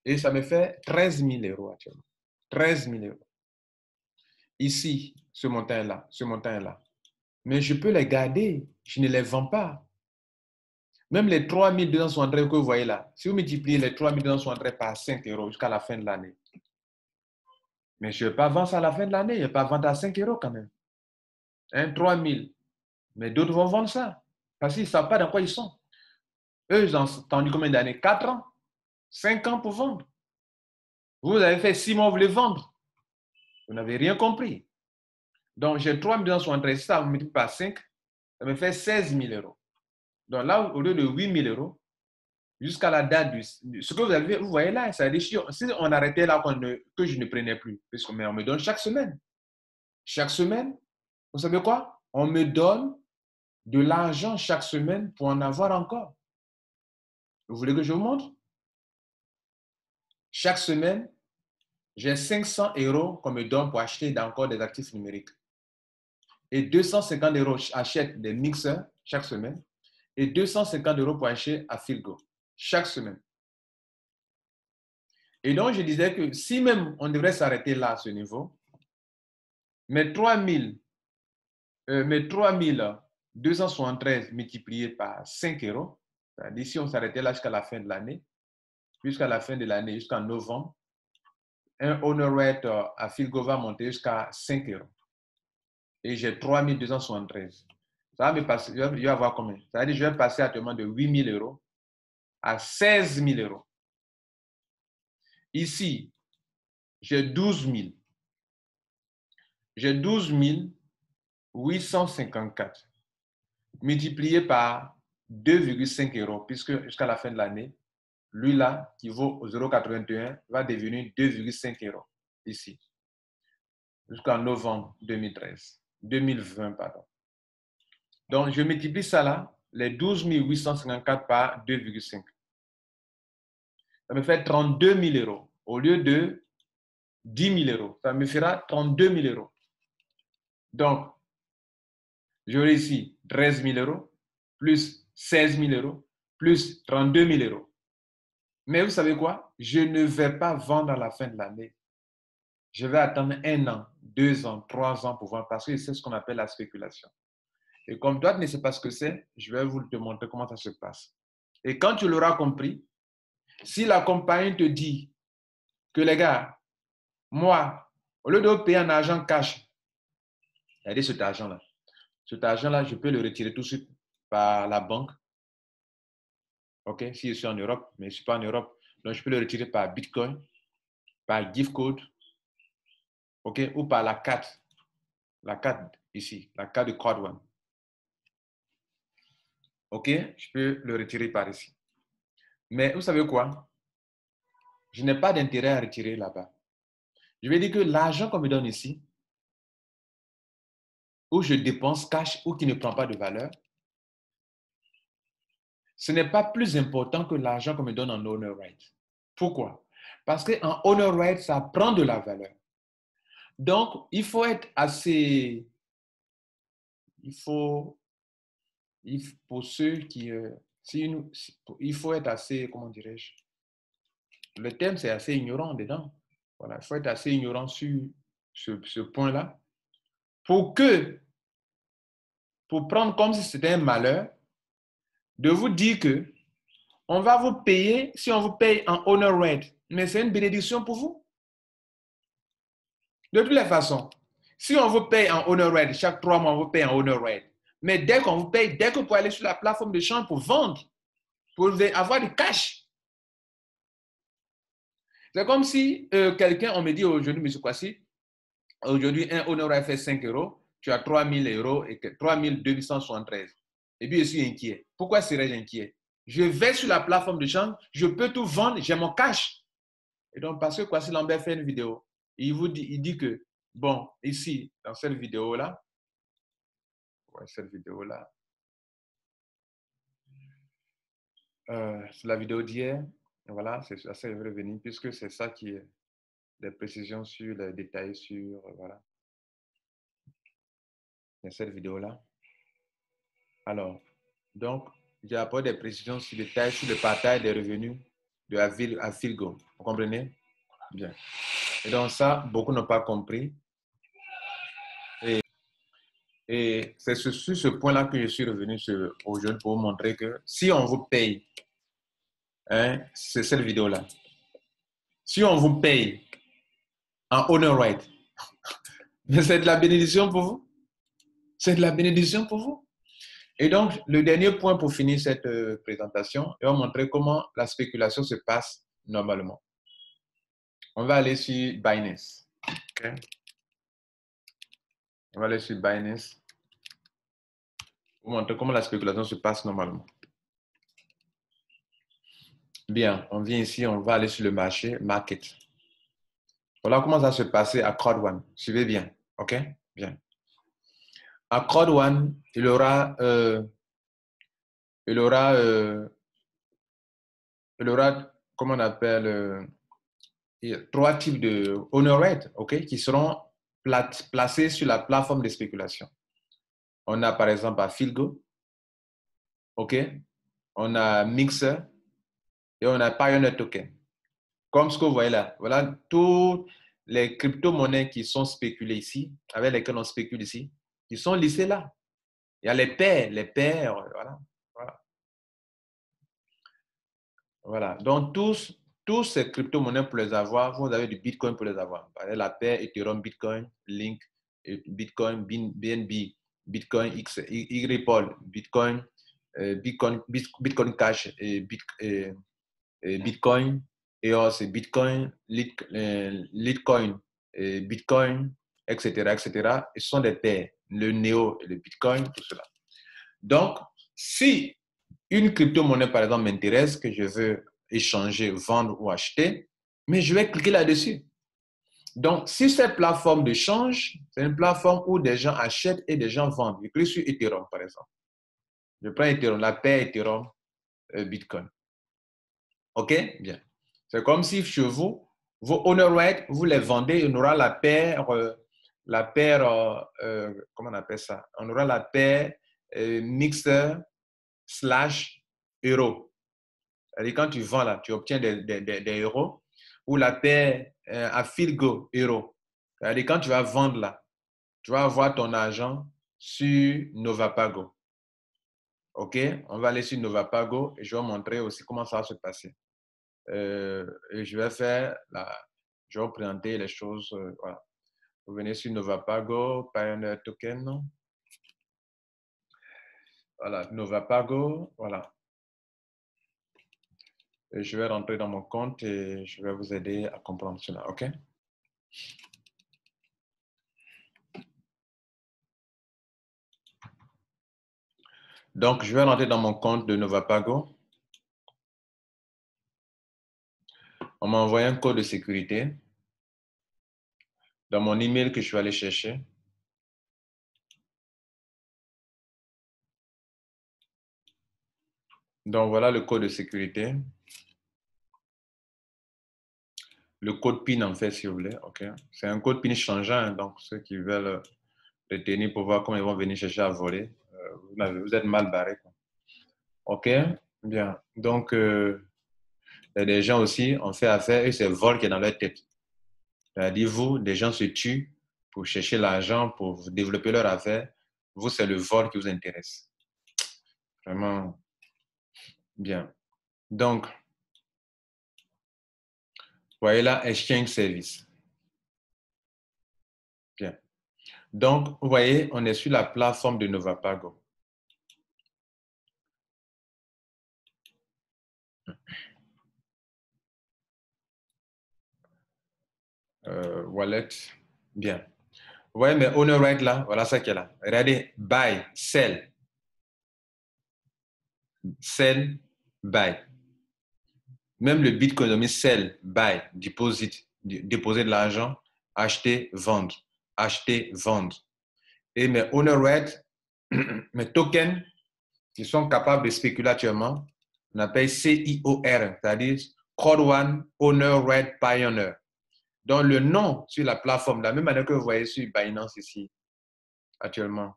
Speaker 1: Et ça me fait 13 000 € actuellement. 13 000 €. Ici, ce montant-là, ce montant-là. Mais je peux les garder, je ne les vends pas. Même les 3 273 que vous voyez là, si vous multipliez les 3 273 par 5 € jusqu'à la fin de l'année, mais je ne vais pas vendre ça à la fin de l'année, je ne vais pas vendre à 5 € quand même. 3 000. Mais d'autres vont vendre ça, parce qu'ils ne savent pas dans quoi ils sont. Eux, ils ont attendu combien d'années? 4 ans, 5 ans pour vendre. Vous avez fait 6 mois, vous voulez vendre. Vous n'avez rien compris. Donc, j'ai 3 273, ça, vous multipliez par 5, ça me fait 16 000 €. Donc là, au lieu de 8 000 € jusqu'à la date ce que vous voyez là, ça déchire. Si on arrêtait là que je ne prenais plus, parce qu'on me donne chaque semaine. Chaque semaine, vous savez quoi? On me donne de l'argent chaque semaine pour en avoir encore. Vous voulez que je vous montre? Chaque semaine, j'ai 500 € qu'on me donne pour acheter encore des actifs numériques. Et 250 € j'achète des mixeurs chaque semaine. Et 250 € pour acheter à Philgo chaque semaine. Et donc, je disais que si même on devrait s'arrêter là à ce niveau, mes 3 273 multipliés par 5 €, c'est-à-dire si on s'arrêtait là jusqu'à la fin de l'année, jusqu'en novembre, un honor rate à Philgo va monter jusqu'à 5 €. Et j'ai 3 273. Ça va me passer, je vais avoir combien? C'est-à-dire je vais passer actuellement de 8 000 € à 16 000 €. Ici, j'ai 12 000. J'ai 12 854 multiplié par 2,5 €, puisque jusqu'à la fin de l'année, lui là, qui vaut 0,81, va devenir 2,5 € ici, jusqu'en novembre 2020, pardon. Donc, je multiplie ça là, les 12 854 par 2,5. Ça me fait 32 000 € au lieu de 10 000 €. Ça me fera 32 000 €. Donc, j'aurai ici 13 000 € plus 16 000 € plus 32 000 €. Mais vous savez quoi? Je ne vais pas vendre à la fin de l'année. Je vais attendre 1 an, 2 ans, 3 ans pour vendre parce que c'est ce qu'on appelle la spéculation. Et comme toi, tu ne sais pas ce que c'est, je vais vous te montrer comment ça se passe. Et quand tu l'auras compris, si la compagnie te dit que les gars, moi, au lieu de payer en argent cash, regardez cet argent-là. Cet argent-là, je peux le retirer tout de suite par la banque. OK, si je suis en Europe, mais je ne suis pas en Europe, donc je peux le retirer par Bitcoin, par gift code, OK, ou par la carte ici, la carte de Quad1. OK, je peux le retirer par ici. Mais vous savez quoi? Je n'ai pas d'intérêt à retirer là-bas. Je vais dire que l'argent qu'on me donne ici, où je dépense cash ou qui ne prend pas de valeur, ce n'est pas plus important que l'argent qu'on me donne en honor rate. Pourquoi? Parce qu'en honor rate, ça prend de la valeur. Donc, il faut être assez... pour ceux qui... il faut être assez, comment dirais-je? Le terme, c'est assez ignorant dedans. Voilà, il faut être assez ignorant sur ce point-là pour prendre comme si c'était un malheur, de vous dire que on va vous payer si on vous paye en honor rate. Mais c'est une bénédiction pour vous. De toutes les façons, si on vous paye en honor rate, chaque 3 mois, on vous paye en honor rate. Mais dès qu'on vous paye, dès que vous pouvez aller sur la plateforme de change pour vendre, pour avoir du cash. C'est comme si quelqu'un, on me dit aujourd'hui, M. Kwasi, aujourd'hui, un honor rate fait 5 euros, tu as 3 000 euros et 3 273. Et puis, je suis inquiet. Pourquoi serais-je inquiet? Je vais sur la plateforme de change, je peux tout vendre, j'ai mon cash. Et donc, parce que Kwasi Lambert fait une vidéo, il dit que, bon, ici, dans cette vidéo-là, c'est la vidéo d'hier, voilà, c'est ça que je vais revenir, puisque c'est ça qui est des précisions sur les détails sur, voilà, dans cette vidéo-là. Alors, donc, j'ai apporté des précisions sur les détails sur le partage des revenus de la ville à Filgo. Vous comprenez? Bien. Et donc ça, beaucoup n'ont pas compris. Et c'est sur ce point-là que je suis revenu aujourd'hui pour vous montrer que si on vous paye, hein, c'est cette vidéo-là. Si on vous paye en honor rate, c'est de la bénédiction pour vous. C'est de la bénédiction pour vous. Et donc, le dernier point pour finir cette présentation, je vais vous montrer comment la spéculation se passe normalement. On va aller sur Binance. Okay. On va aller sur Binance pour vous montrer comment la spéculation se passe normalement. Bien, on vient ici, on va aller sur le marché, market. Voilà comment ça se passait à Crowd One. Suivez bien, ok? Bien. À Crowd One, il aura, comment on appelle, 3 types de honor rate, ok, qui seront placés sur la plateforme de spéculation. On a par exemple à Filgo, ok, on a Mixer et on a Pioneer Token. Comme ce que vous voyez là, voilà toutes les crypto-monnaies qui sont spéculées ici, avec lesquelles on spécule ici, qui sont listées là. Il y a les paires, voilà. Voilà. Donc, tous ces crypto-monnaies pour les avoir, vous avez du Bitcoin pour les avoir. La paire Ethereum, Bitcoin, Link, Bitcoin, BNB, Bitcoin, Ripple, Bitcoin, Bitcoin Cash, Bitcoin, EOS, Bitcoin, Litecoin, Bitcoin, etc., etc. Et ce sont des paires, le Neo, le Bitcoin, tout cela. Donc, si une crypto-monnaie, par exemple, m'intéresse, que je veux échanger, vendre ou acheter, mais je vais cliquer là-dessus. Donc, si cette plateforme d'échange, c'est une plateforme où des gens achètent et des gens vendent. Je clique sur Ethereum, par exemple. Je prends Ethereum, la paire Ethereum, Bitcoin. OK? Bien. C'est comme si chez vous, vos honor rate, vous les vendez, on aura la paire, comment on appelle ça? On aura la paire Mixer / euro. C'est-à-dire, quand tu vends là, tu obtiens des euros, ou la paire à Filgo euro. C'est-à-dire, quand tu vas vendre là, tu vas avoir ton argent sur Novapago. OK? On va aller sur Novapago et je vais vous montrer aussi comment ça va se passer. Et je vais je vais vous présenter les choses. Voilà. Vous venez sur Novapago, Pioneer Token. Voilà, Novapago, voilà. Et je vais rentrer dans mon compte et je vais vous aider à comprendre cela, OK? Donc, je vais rentrer dans mon compte de Novapago. On m'a envoyé un code de sécurité dans mon email que je vais aller chercher. Donc, voilà le code de sécurité. le code PIN, en fait, si vous voulez. OK? C'est un code PIN changeant, donc ceux qui veulent retenir pour voir comment ils vont venir chercher à voler, vous êtes mal barré. OK? Bien. Donc, il y a des gens aussi, on fait affaire et c'est le vol qui est dans leur tête. C'est-à-dire, vous, des gens se tuent pour chercher l'argent, pour développer leur affaire. Vous, c'est le vol qui vous intéresse. Vraiment bien. Donc, voyez là, Exchange Service. Bien. Donc, vous voyez, on est sur la plateforme de Novapago. Wallet. Bien. Vous voyez, mais owner right là, voilà ça qui est là. Regardez, buy, sell. Sell, buy. Même le Bitcoin, on a mis sell, buy, deposit, déposer de l'argent, acheter, vendre, acheter, vendre. Et mes owner right, mes tokens qui sont capables de spéculer actuellement, on appelle CIOR, c'est-à-dire Crowd One Owner Right Pioneer. Donc, le nom sur la plateforme, de la même manière que vous voyez sur Binance ici, actuellement.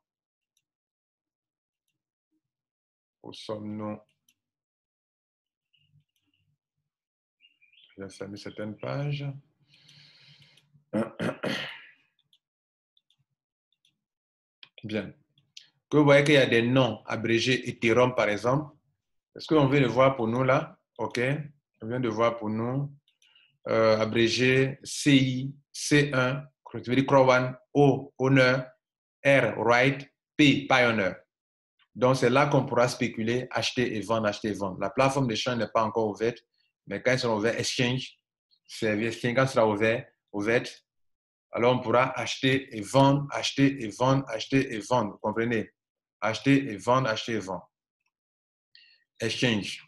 Speaker 1: Où sommes-nous? Je vais fermer certaines pages. Bien. Que vous voyez qu'il y a des noms abrégés Ethereum, par exemple. Est-ce qu'on vient de voir pour nous là? OK. On vient de voir pour nous. Abrégé CI, C1, je veux dire Crowd One, O, Owner, R, Right, P, Pioneer. Donc, c'est là qu'on pourra spéculer, acheter et vendre, acheter et vendre. La plateforme d'échange n'est pas encore ouverte, mais quand elle sera ouverte, Exchange, quand elle sera ouverte, alors on pourra acheter et vendre, acheter et vendre, acheter et vendre. Vous comprenez? Acheter et vendre, acheter et vendre. Exchange.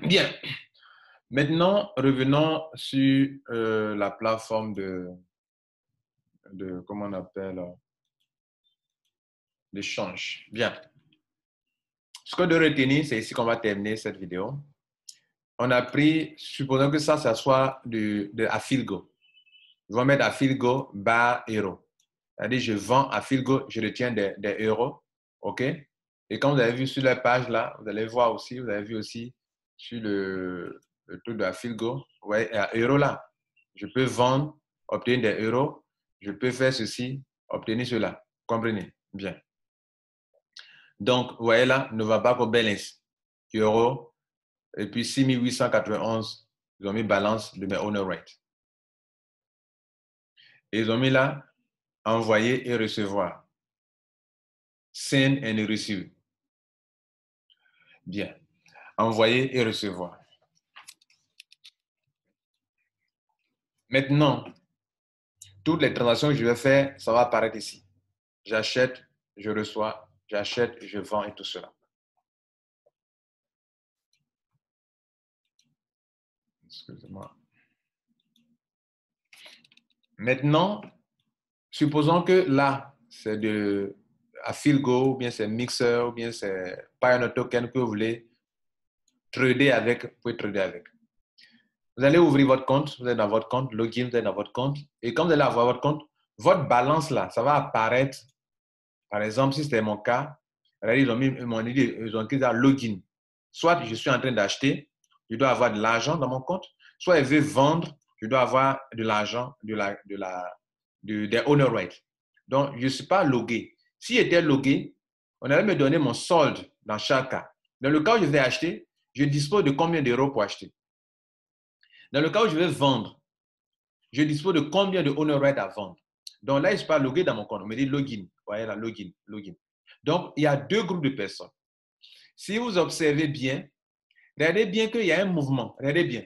Speaker 1: Bien. Maintenant, revenons sur la plateforme de comment on appelle, l'échange. Bien. Ce qu'on doit retenir, c'est ici qu'on va terminer cette vidéo. On a pris, supposons que ça soit à Filgo. Je vais mettre à Filgo bar euro. C'est-à-dire, je vends à Filgo, je retiens des euros. OK? Et comme vous avez vu sur la page là, vous allez voir aussi, vous avez vu aussi sur le truc de Filgo, ouais, à euro là. Je peux vendre, obtenir des euros. Je peux faire ceci, obtenir cela. Comprenez? Bien. Donc, vous voyez là, Novapago Balance, euro, et puis 6891, ils ont mis balance de mes owner rate. Et ils ont mis là, envoyer et recevoir. Send and receive. Bien. Envoyer et recevoir. Maintenant, toutes les transactions que je vais faire, ça va apparaître ici. J'achète, je reçois, j'achète, je vends et tout cela. Excusez-moi. Maintenant, supposons que là, c'est à Filgo, ou bien c'est Mixer, ou bien c'est Pioneer Token que vous voulez trader avec, vous pouvez trader avec. Vous allez ouvrir votre compte, vous êtes dans votre compte, login, vous êtes dans votre compte. Et quand vous allez avoir votre compte, votre balance là, ça va apparaître. Par exemple, si c'était mon cas, ils ont écrit dans login. Soit je suis en train d'acheter, je dois avoir de l'argent dans mon compte, soit je veux vendre, je dois avoir de l'argent, des owner rights. Donc, je ne suis pas logué. Si j'étais logué, on allait me donner mon solde dans chaque cas. Dans le cas où je vais acheter, je dispose de combien d'euros pour acheter. Dans le cas où je vais vendre, je dispose de combien de owner rights à vendre. Donc là, je ne suis pas logué dans mon compte. On me dit login. Vous voyez là, login. Donc, il y a deux groupes de personnes. Si vous observez bien, regardez bien qu'il y a un mouvement. Regardez bien.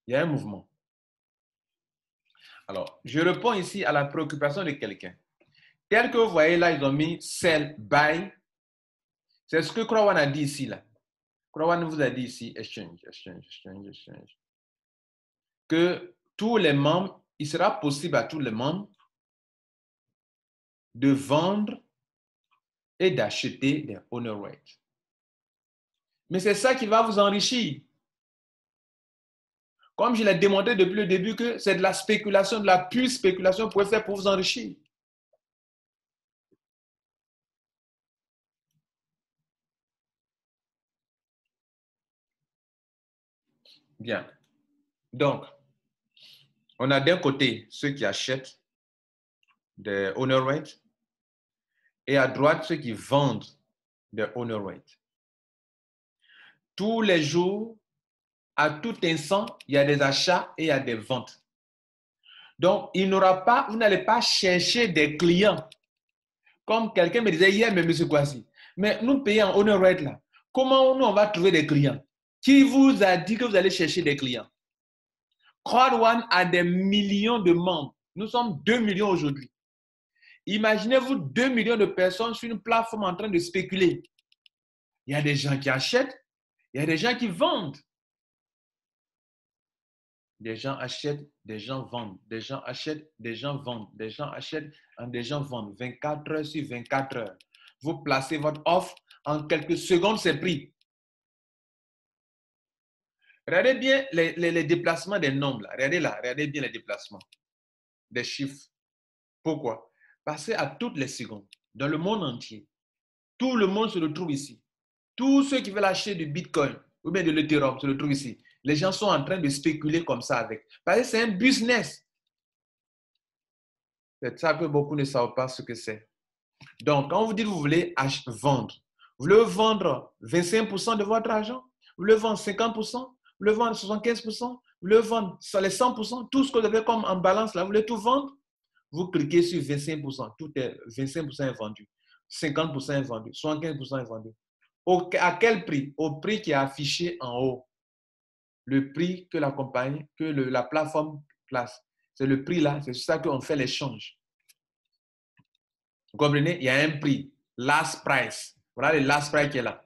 Speaker 1: Il y a un mouvement. Alors, je réponds ici à la préoccupation de quelqu'un. Tel que vous voyez là, ils ont mis sell, buy. C'est ce que Crowd One a dit ici. Là. Crowd One vous a dit ici, exchange. Que tous les membres, il sera possible à tous les membres de vendre et d'acheter des owner rights. Mais c'est ça qui va vous enrichir. Comme je l'ai démontré depuis le début que c'est de la spéculation, de la pure spéculation que vous pouvez faire pour vous enrichir. Bien. Donc, on a d'un côté ceux qui achètent des honor rates et à droite ceux qui vendent des honor rates. Tous les jours, à tout instant, il y a des achats et il y a des ventes. Donc, vous n'allez pas chercher des clients. Comme quelqu'un me disait hier, mais M. Kwasi, mais nous payons en honor rate là. Comment nous, on va trouver des clients? Qui vous a dit que vous allez chercher des clients? Crowd1 a des millions de membres. Nous sommes 2 millions aujourd'hui. Imaginez-vous 2 millions de personnes sur une plateforme en train de spéculer. Il y a des gens qui achètent, il y a des gens qui vendent. Des gens achètent, des gens vendent. Des gens achètent, des gens vendent. Des gens achètent, des gens vendent. 24 heures sur 24 heures. Vous placez votre offre, en quelques secondes, c'est pris. Regardez bien les déplacements des nombres. Là. Regardez là, regardez bien les déplacements des chiffres. Pourquoi? Parce qu'à toutes les secondes, dans le monde entier, tout le monde se retrouve ici. Tous ceux qui veulent acheter du Bitcoin ou bien de l'Ethereum se retrouvent ici. Les gens sont en train de spéculer comme ça avec. Parce que c'est un business. C'est ça que beaucoup ne savent pas ce que c'est. Donc, quand vous dites que vous voulez vendre, vous voulez vendre 25% de votre argent, vous voulez vendre 50%, vous voulez vendre 75%, vous voulez vendre sur les 100%, tout ce que vous avez comme en balance là, vous voulez tout vendre, vous cliquez sur 25%, 25% est vendu, 50% est vendu, 75% est vendu. À quel prix? Au prix qui est affiché en haut. Le prix que la compagnie, que la plateforme place. C'est le prix là, c'est sur ça qu'on fait l'échange. Vous comprenez? Il y a un prix, last price. Voilà le last price qui est là.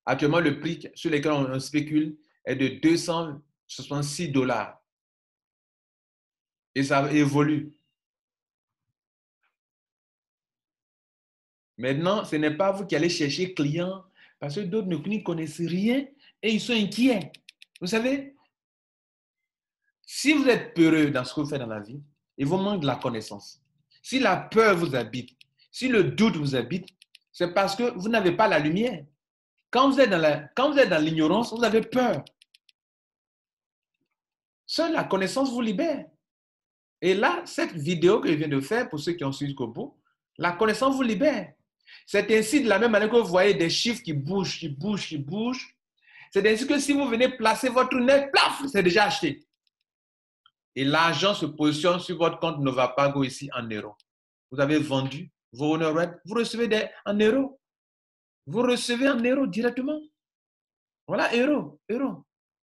Speaker 1: Actuellement, le prix sur lequel on spécule est de $266. Et ça évolue. Maintenant, ce n'est pas vous qui allez chercher clients parce que d'autres ne connaissent rien et ils sont inquiets. Vous savez, si vous êtes peureux dans ce que vous faites dans la vie, il vous manque de la connaissance. Si la peur vous habite, si le doute vous habite, c'est parce que vous n'avez pas la lumière. Quand vous êtes dans l'ignorance, vous avez peur. Seule la connaissance vous libère. Et là, cette vidéo que je viens de faire, pour ceux qui ont suivi jusqu'au bout, la connaissance vous libère. C'est ainsi de la même manière que vous voyez des chiffres qui bougent, qui bougent, qui bougent. C'est ainsi que si vous venez placer votre nez, plaf, c'est déjà acheté. Et l'argent se positionne sur votre compte Novapago ici en euros. Vous avez vendu vos honor rates, vous recevez en euros. Vous recevez en euros directement. Voilà, euros.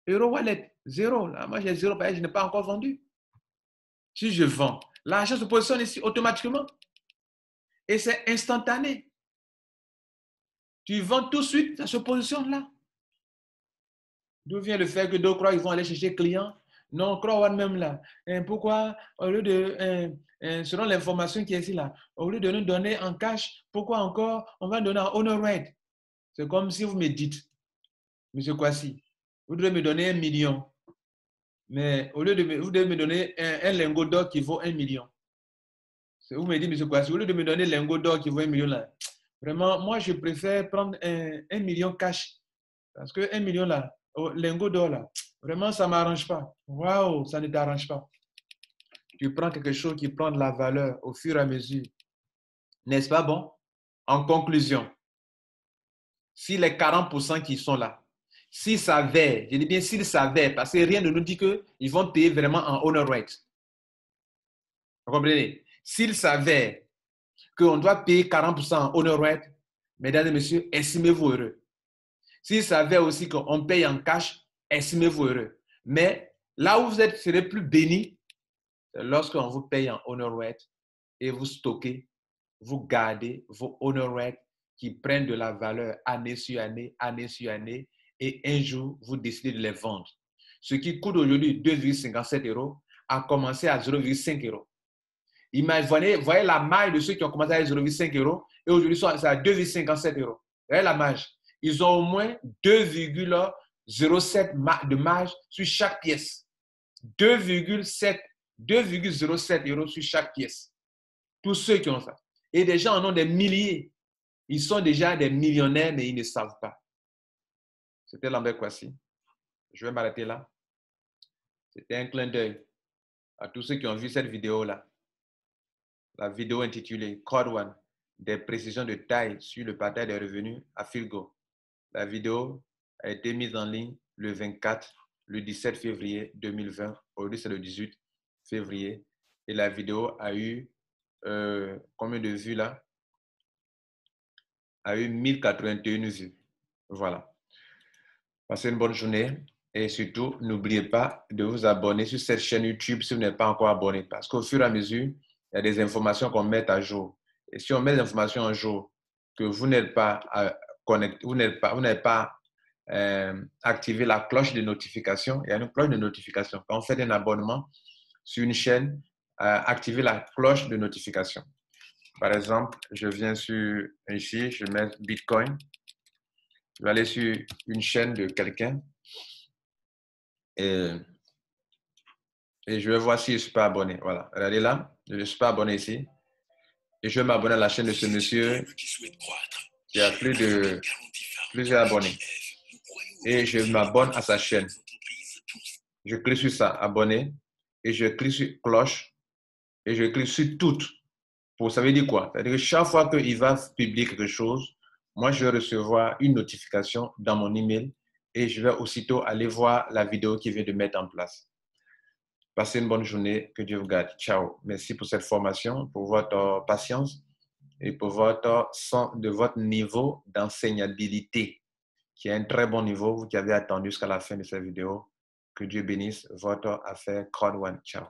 Speaker 1: Euro wallet, 0. Là, moi, j'ai 0 parce que je n'ai pas encore vendu. Si je vends, l'argent se positionne ici automatiquement. Et c'est instantané. Tu vends tout de suite, ça se positionne là. D'où vient le fait que d'autres croient qu'ils vont aller chercher clients? Non, croient même là. Pourquoi, au lieu de, selon l'information qui est ici là, au lieu de nous donner en cash, pourquoi encore on va donner en honor rate? C'est comme si vous me dites, M. Kwasi, vous devez me donner 1 million. Mais au lieu de vous devez me donner un lingot d'or qui vaut 1 million. Vous me dites, M. Kwasi, au lieu de me donner un lingot d'or qui vaut 1 million là, vraiment, moi je préfère prendre 1 million cash. Parce que 1 million là, lingot d'or là, vraiment ça ne m'arrange pas. Waouh, ça ne t'arrange pas. Tu prends quelque chose qui prend de la valeur au fur et à mesure. N'est-ce pas bon? En conclusion, si les 40% qui sont là, s'ils savaient, je dis bien s'ils savaient, parce que rien ne nous dit qu'ils vont payer vraiment en honor rate. Vous comprenez? S'ils savaient qu'on doit payer 40% en honor rate, mesdames et messieurs, estimez-vous heureux. S'ils savaient aussi qu'on paye en cash, estimez-vous heureux. Mais là où vous êtes, serez plus béni, c'est lorsqu'on vous paye en honor rate et vous stockez, vous gardez vos honor rates qui prennent de la valeur année sur année, année sur année, et un jour, vous décidez de les vendre. Ce qui coûte aujourd'hui 2,57 € a commencé à 0,5 €. Imaginez, voyez la marge de ceux qui ont commencé à 0,5 € et aujourd'hui, c'est à 2,57 €. Voyez la marge. Ils ont au moins 2,07 € de marge sur chaque pièce. 2,07 € sur chaque pièce. Tous ceux qui ont ça. Et des gens en ont des milliers. Ils sont déjà des millionnaires, mais ils ne savent pas. C'était Lambert Kouassi. Je vais m'arrêter là. C'était un clin d'œil à tous ceux qui ont vu cette vidéo-là. La vidéo intitulée Code One, des précisions de taille sur le partage des revenus à Filgo. La vidéo a été mise en ligne le 17 février 2020. Aujourd'hui, c'est le 18 février. Et la vidéo a eu combien de vues là? A eu 1081 vues. Voilà. Passez une bonne journée. Et surtout, n'oubliez pas de vous abonner sur cette chaîne YouTube si vous n'êtes pas encore abonné. Parce qu'au fur et à mesure, il y a des informations qu'on met à jour. Et si on met des informations à jour que vous n'êtes pas connecté, vous n'avez pas activé la cloche de notification, il y a une cloche de notification. Quand on fait un abonnement sur une chaîne, activez la cloche de notification. Par exemple, je viens sur ici, je mets Bitcoin. Je vais aller sur une chaîne de quelqu'un. Et je vais voir si je ne suis pas abonné. Voilà. Regardez là, je ne suis pas abonné ici. Et je vais m'abonner à la chaîne de ce monsieur qui a plusieurs abonnés. Et je m'abonne à sa chaîne. Je clique sur ça, abonner. Et je clique sur cloche. Et je clique sur toutes. Ça veut dire quoi? Ça veut dire que chaque fois qu'il va publier quelque chose, moi, je vais recevoir une notification dans mon email. Et je vais aussitôt aller voir la vidéo qu'il vient de mettre en place. Passez une bonne journée. Que Dieu vous garde. Ciao. Merci pour cette formation, pour votre patience et pour votre niveau d'enseignabilité, qui est un très bon niveau, vous qui avez attendu jusqu'à la fin de cette vidéo. Que Dieu bénisse votre affaire Code One. Ciao.